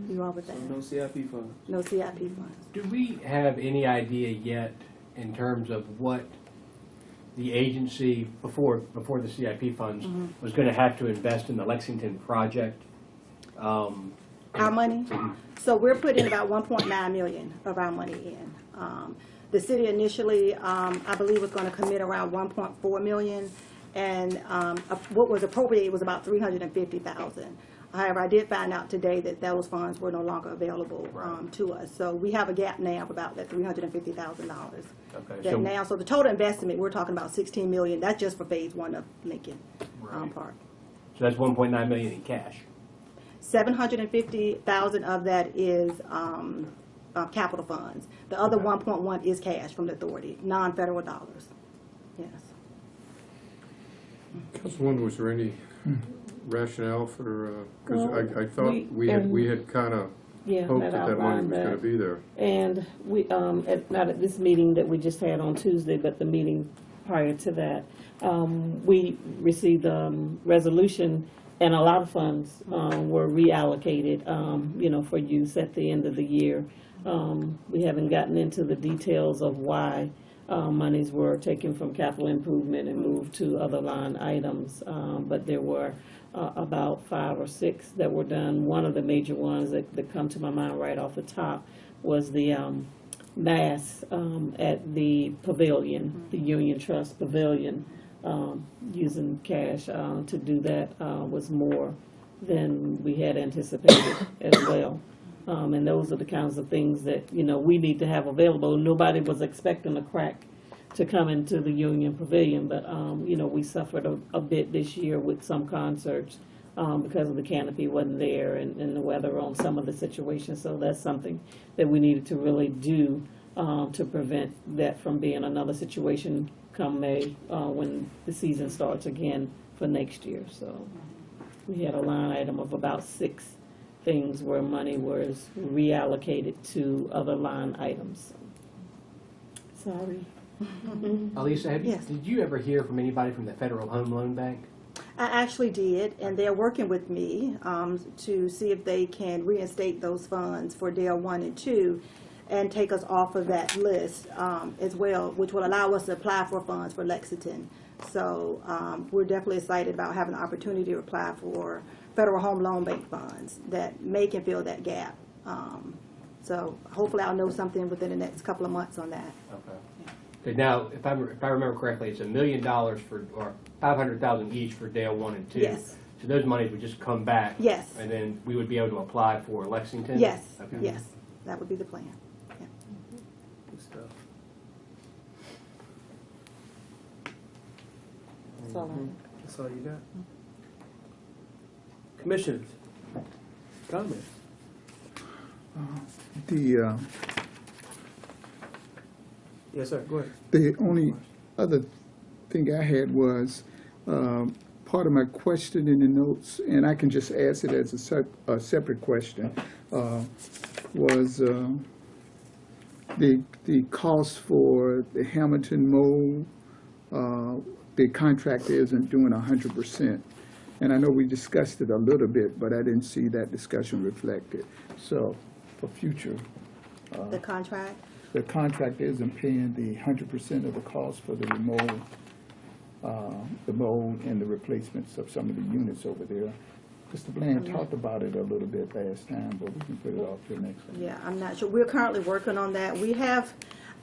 you all with that. No CIP funds. No CIP funds. Do we have any idea yet in terms of what the agency, before the CIP funds, was going to have to invest in the Lexington project? Our money? So we're putting about $1.9 million of our money in. The city initially, I believe, was going to commit around $1.4 million, and what was appropriated was about $350,000. However, I did find out today that those funds were no longer available to us. So we have a gap now of about that $350,000. Okay. So the total investment, we're talking about $16 million. That's just for phase 1 of Lincoln Park. So that's $1.9 million in cash. $750,000 of that is capital funds. The other 1.1 is cash from the authority, non-federal dollars. Yes. Councilwoman, was there any rationale for, because I thought we had kind of hoped that money was going to be there. And we, not at this meeting that we just had on Tuesday, but the meeting prior to that, we received a resolution, and a lot of funds were reallocated, for use at the end of the year. We haven't gotten into the details of why monies were taken from capital improvement and moved to other line items, but there were about 5 or 6 that were done. One of the major ones that come to my mind right off the top was the mass at the pavilion, the Union Trust Pavilion. Using cash to do that was more than we had anticipated as well. And those are the kinds of things that, we need to have available. Nobody was expecting a crack to come into the Union Pavilion, but, we suffered a bit this year with some concerts because of the canopy wasn't there and the weather on some of the situations. So that's something that we needed to really do to prevent that from being another situation come May when the season starts again for next year. So we had a line item of about 6 things where money was reallocated to other line items. Sorry. Alisa, Yes. did you ever hear from anybody from the Federal Home Loan Bank? I actually did, and they're working with me to see if they can reinstate those funds for Dale 1 and 2 and take us off of that list as well, which will allow us to apply for funds for Lexington. So we're definitely excited about having the opportunity to apply for Federal Home Loan Bank funds that can fill that gap. So hopefully I'll know something within the next couple of months on that. Okay. Because now, if I remember correctly, it's $1 million for, or $500,000 each for Dale 1 and 2. Yes. So those monies would just come back. Yes. And then we would be able to apply for Lexington. Yes. Okay. Yes. That would be the plan. Yeah. Good stuff. That's all I have. That's all you got? Commissioners, comments? Yes, sir, go ahead. The only other thing I had was part of my question in the notes, and I can just ask it as a separate question. was the cost for the Hamilton mold. The contractor isn't doing 100%. And I know we discussed it a little bit, but I didn't see that discussion reflected. So for future, The contract? the contractor isn't paying the 100% of the cost for the mold and the replacements of some of the units over there. Mr. Bland talked about it a little bit last time, but we can put it off to next time. Yeah, I'm not sure. We're currently working on that. We have,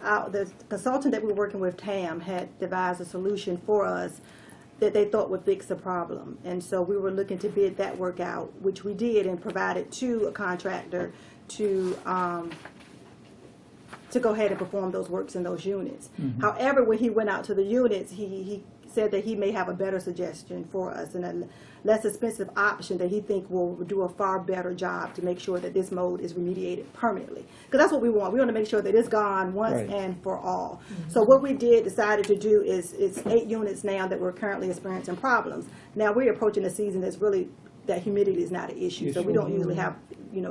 the consultant that we're working with, TAM, had devised a solution for us that they thought would fix the problem. And so we were looking to bid that work out, which we did, and provided to a contractor to go ahead and perform those works in those units. However, when he went out to the units, he said that he may have a better suggestion for us and a less expensive option that he think will do a far better job to make sure that this mold is remediated permanently. Because that's what we want. We want to make sure that it's gone once and for all. So what we decided to do is, it's 8 units now that we're currently experiencing problems. Now we're approaching a season that's really, that humidity is not an issue. So we don't usually have,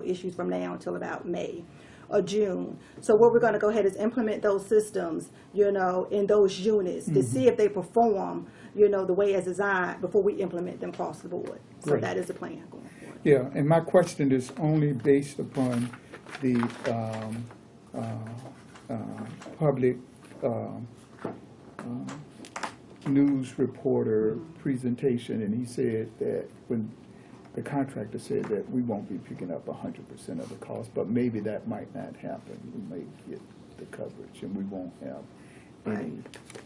issues from now until about May or June. So what we're going to go ahead is implement those systems, in those units to see if they perform, the way as designed before we implement them across the board. So that is the plan going forward. Yeah, and my question is only based upon the public news reporter presentation, and he said that when the contractor said that we won't be picking up 100% of the cost, but maybe that might not happen. We may get the coverage, and we won't have any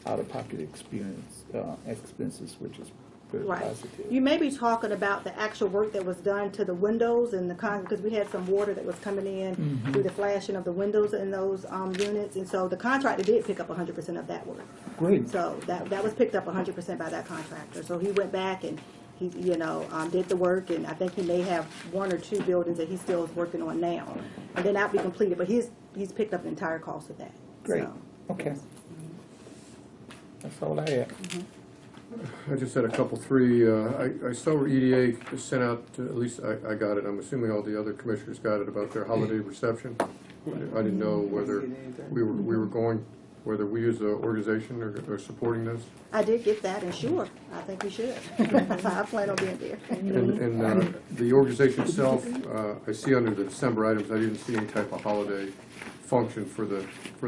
out-of-pocket expenses, which is very positive. You may be talking about the actual work that was done to the windows and because we had some water that was coming in through the flashing of the windows in those units, and so the contractor did pick up 100% of that work. Great. So that was picked up 100% by that contractor. So he went back and he, did the work, and I think he may have 1 or 2 buildings that he still is working on now, and then that'll be completed. But he's picked up the entire cost of that. Great. So. Okay. That's all I have. I just had a couple, 3. I saw where EDA sent out, at least I got it, I'm assuming all the other commissioners got it, about their holiday reception. I didn't know whether we were going, whether we as an organization are supporting this. I did get that, and sure, I think we should. I plan on being there. And the organization itself, I see under the December items, I didn't see any type of holiday function for the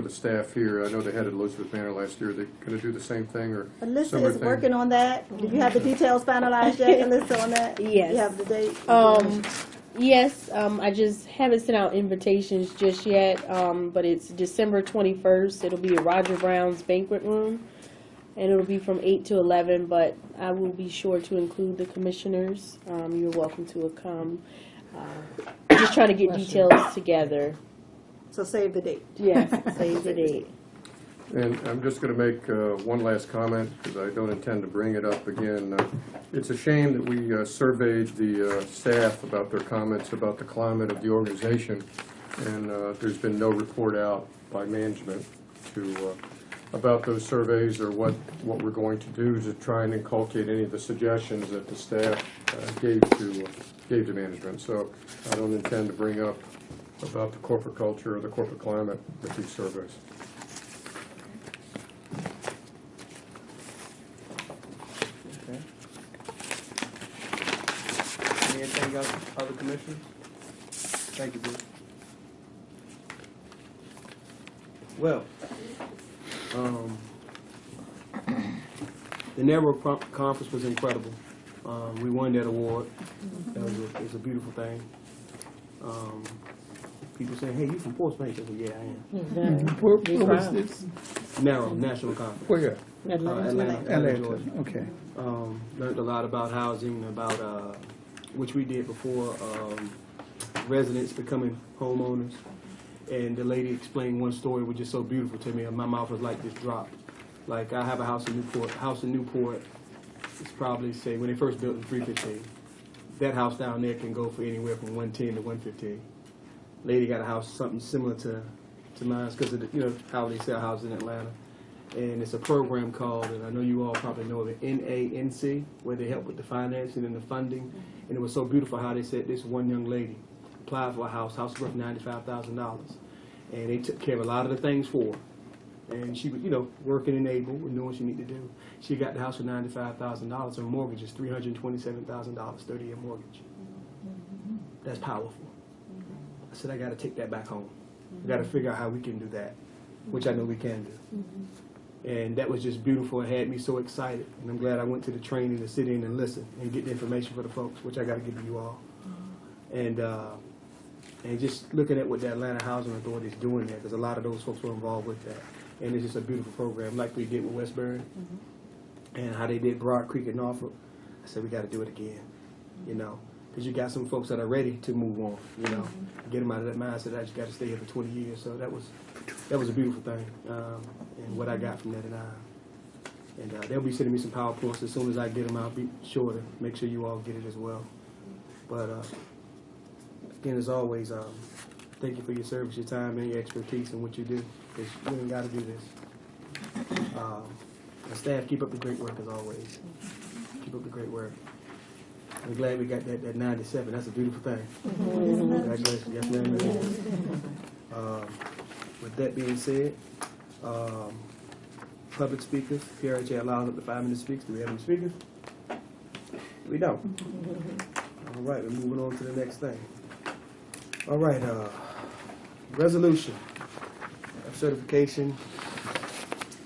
staff here. I know they had it at Elizabeth Manor last year. Are they going to do the same thing or Alyssa similar is thing? working on that. Do you have the details finalized yet, Alyssa, on that? Yes. You have the date? Yes, I just haven't sent out invitations just yet, but it's December 21st. It'll be at Roger Brown's banquet room, and it'll be from 8 to 11, but I will be sure to include the commissioners. You're welcome to come. Just trying to get details together. So save the date. Yes, save the date. And I'm just going to make one last comment, because I don't intend to bring it up again. It's a shame that we surveyed the staff about their comments about the climate of the organization, and there's been no report out by management about those surveys or what we're going to do to try and inculcate any of the suggestions that the staff gave to management. So I don't intend to bring up about the corporate culture or the corporate climate with these surveys. Anything else, other commissioners? Thank you, Bruce. Well, the network conference was incredible. We won that award. It was a beautiful thing. People saying, "Hey, you from Portsmouth?" I said, "Yeah, I am." Where was this? National conference. Where? Atlanta, Georgia. Okay. Learned a lot about housing, about which we did before, residents becoming homeowners. And the lady explained one story which is so beautiful to me, and my mouth was like this dropped. Like, I have a house in Newport. It's probably, say, when they first built in 315. That house down there can go for anywhere from 110 to 115. Lady got a house something similar to mine, because of the, how they sell houses in Atlanta. And it's a program called, and I know you all probably know of it, NANC, where they help with the financing and the funding. And it was so beautiful how they said this one young lady applied for a house. House worth $95,000, and they took care of a lot of the things for her. And she was, working and able and doing what she needed to do. She got the house for $95,000. Her mortgage is $327,000, 30-year mortgage. That's powerful. I said, I got to take that back home. I got to figure out how we can do that, which I know we can do. And that was just beautiful. It had me so excited. And I'm glad I went to the training to sit in and listen and get the information for the folks, which I got to give to you all. And just looking at what the Atlanta Housing Authority is doing there, because a lot of those folks were involved with that. And it's just a beautiful program, like we did with Westbury, and how they did Broad Creek and Norfolk. I said, we got to do it again, because you got some folks that are ready to move on, get them out of that mindset that you got to stay here for 20 years. So that was a beautiful thing, and what I got from that. And they'll be sending me some PowerPoints as soon as I get them. I'll be sure to make sure you all get it as well. But again, as always, thank you for your service, your time, and your expertise in what you do, because you ain't got to do this. And staff, keep up the great work as always. Keep up the great work. I'm glad we got that 97. That's a beautiful thing. Congratulations. Yes, ma'am. With that being said, public speakers, PRHA allows up to 5 minutes speaks. Do we have any speakers? We don't. All right, we're moving on to the next thing. All right, resolution of certification.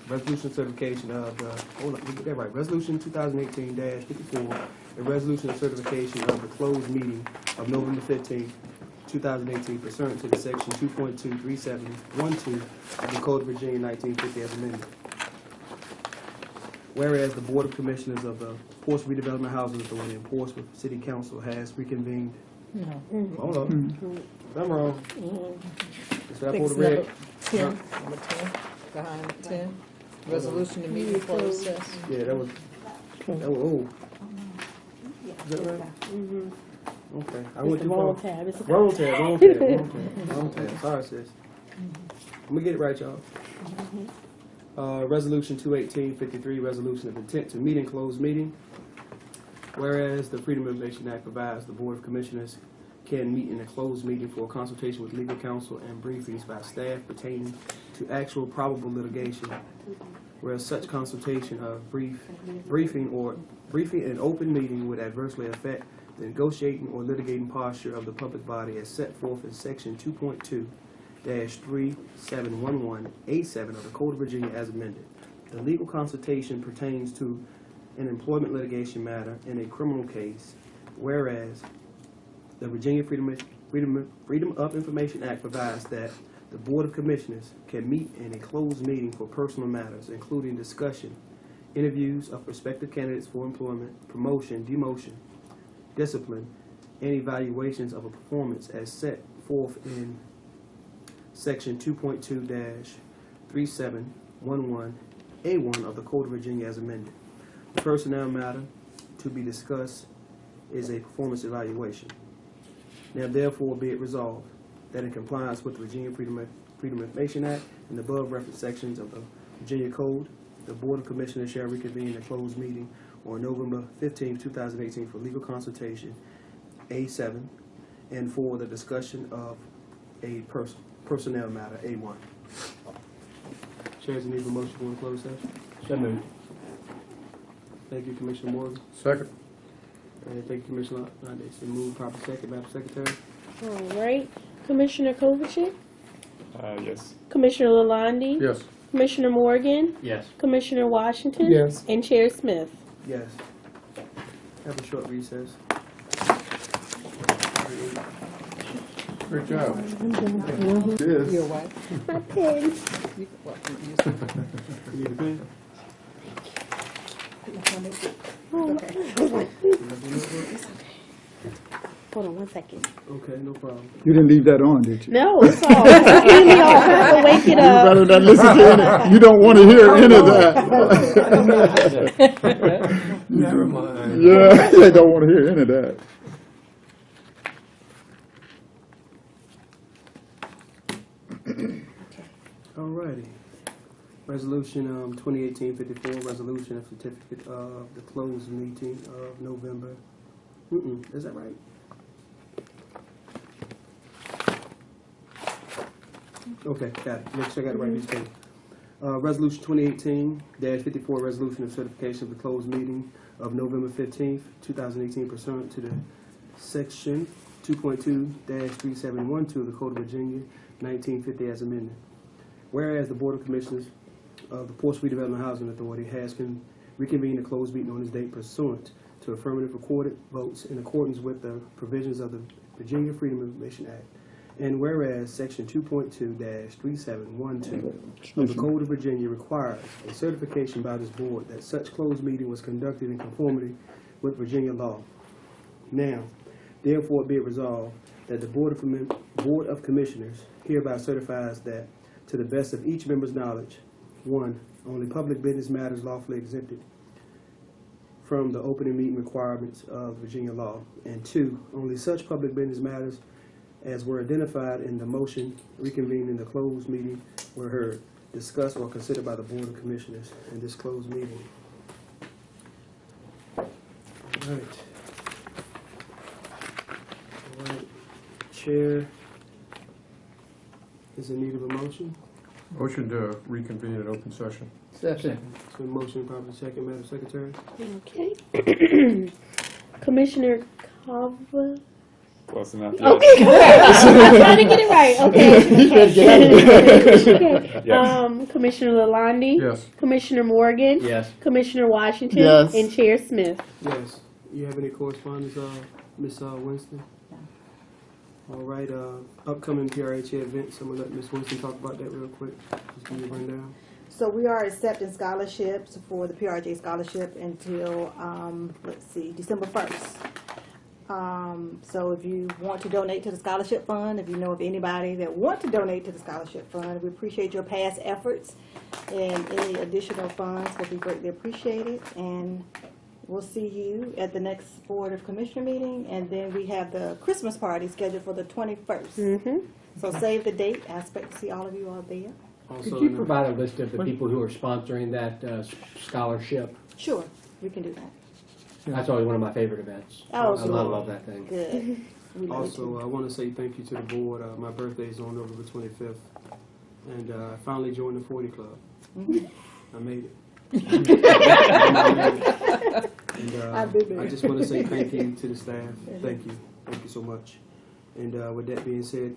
Resolution certification of hold on, let me get that right. Resolution 2018-54, a resolution of certification of the closed meeting of November 15th, 2018, pursuant to the section 2.23712 of the Code of Virginia 1950 as amended. Whereas the Board of Commissioners of the Portsmouth Redevelopment Housing Authority and Portsmouth City Council has reconvened. Hold on. I'm wrong. Is that for the red? 10, number 10, behind 10. Resolution to meet in closed session. Yeah, that was old. Is that right? Okay. I went too far. Wrong tab. Sorry, sis. I'm going to get it right, y'all. Resolution 218-53, resolution of intent to meet in closed meeting. Whereas the Freedom of Information Act provides the Board of Commissioners can meet in a closed meeting for a consultation with legal counsel and briefings by staff pertaining to actual probable litigation. Whereas such consultation of briefing in open meeting would adversely affect the negotiating or litigating posture of the public body as set forth in section 2.2-3711A7 of the Code of Virginia as amended. The legal consultation pertains to an employment litigation matter in a criminal case, whereas the Virginia Freedom of Information Act provides that the Board of Commissioners can meet in a closed meeting for personal matters, including discussion, interviews of prospective candidates for employment, promotion, demotion, discipline, and evaluations of a performance as set forth in section 2.2-3711A1 of the Code of Virginia as amended. The personnel matter to be discussed is a performance evaluation. Now therefore be it resolved that in compliance with the Virginia Freedom of Information Act and the above referenced sections of the Virginia Code, the Board of Commissioners shall reconvene a closed meeting on November 15, 2018 for legal consultation, A7, and for the discussion of a personnel matter, A1. Chairs, need a motion for a closed session? So moved. Thank you, Commissioner Morgan. Second. And thank you, Commissioner Hernandez. Move proper second, Madam Secretary. All right. Commissioner Kovacic? Yes. Commissioner Lalonde? Yes. Commissioner Morgan? Yes. Commissioner Washington? Yes. And Chair Smith? Yes. Have a short recess. Great job. Yes. Your wife? My pen. You use it. You need a pen? Hold on 1 second. Okay, no problem. You didn't leave that on, did you? No, it's all. Excuse me, I'll have to wake it You up. better not listen to any. You don't want to hear any of that. Never mind. Yeah, they don't want to hear any of that. All righty. Resolution 2018-54, resolution of certificate of the closed meeting of November. Is that right? Okay, got it. Make sure I got it right this time. Resolution 2018-54, resolution of certification of the closed meeting of November 15th, 2018 pursuant to the section 2.2-3712 of the Code of Virginia, 1950 as amended. Whereas the Board of Commissioners of the Port Redevelopment Housing Authority has reconvened a closed meeting on this date pursuant to affirmative recorded votes in accordance with the provisions of the Virginia Freedom of Information Act. And whereas Section 2.2-3712 of the Code of Virginia requires a certification by this board that such closed meeting was conducted in conformity with Virginia law. Now, therefore be it resolved that the Board of Commissioners hereby certifies that, to the best of each member's knowledge, 1, only public business matters lawfully exempted from the opening meeting requirements of Virginia law, and 2, only such public business matters as were identified in the motion reconvening the closed meeting were heard, discussed, or considered by the Board of Commissioners in this closed meeting. All right. Chair is in need of a motion. Motion to reconvene in open session. Second. So motion probably second, Madam Secretary. Okay. Commissioner Carver. Close enough. Okay. I'm trying to get it right. Okay. Yes. Commissioner Lalonde. Yes. Commissioner Morgan. Yes. Commissioner Washington. Yes. And Chair Smith. Yes. You have any correspondence, Ms. Winston? All right. Upcoming PRHA events. I'm gonna let Ms. Winston talk about that real quick. Just give you a rundown. So we are accepting scholarships for the PRJ scholarship until, let's see, December 1st. So if you want to donate to the scholarship fund, if you know of anybody that want to donate to the scholarship fund, we appreciate your past efforts, and any additional funds will be greatly appreciated. And we'll see you at the next Board of Commissioner meeting, and then we have the Christmas party scheduled for the 21st. So save the date. I expect to see all of you all there. Also, Could you provide a list of the people who are sponsoring that scholarship? Sure, we can do that. That's always one of my favorite events. Oh, I good. love that thing. Good. We love it Also, too. I want to say thank you to the board. My birthday is on November 25th, and I finally joined the 40 Club. I made it. And, I've been there. I just want to say thank you to the staff. Thank you so much. And with that being said,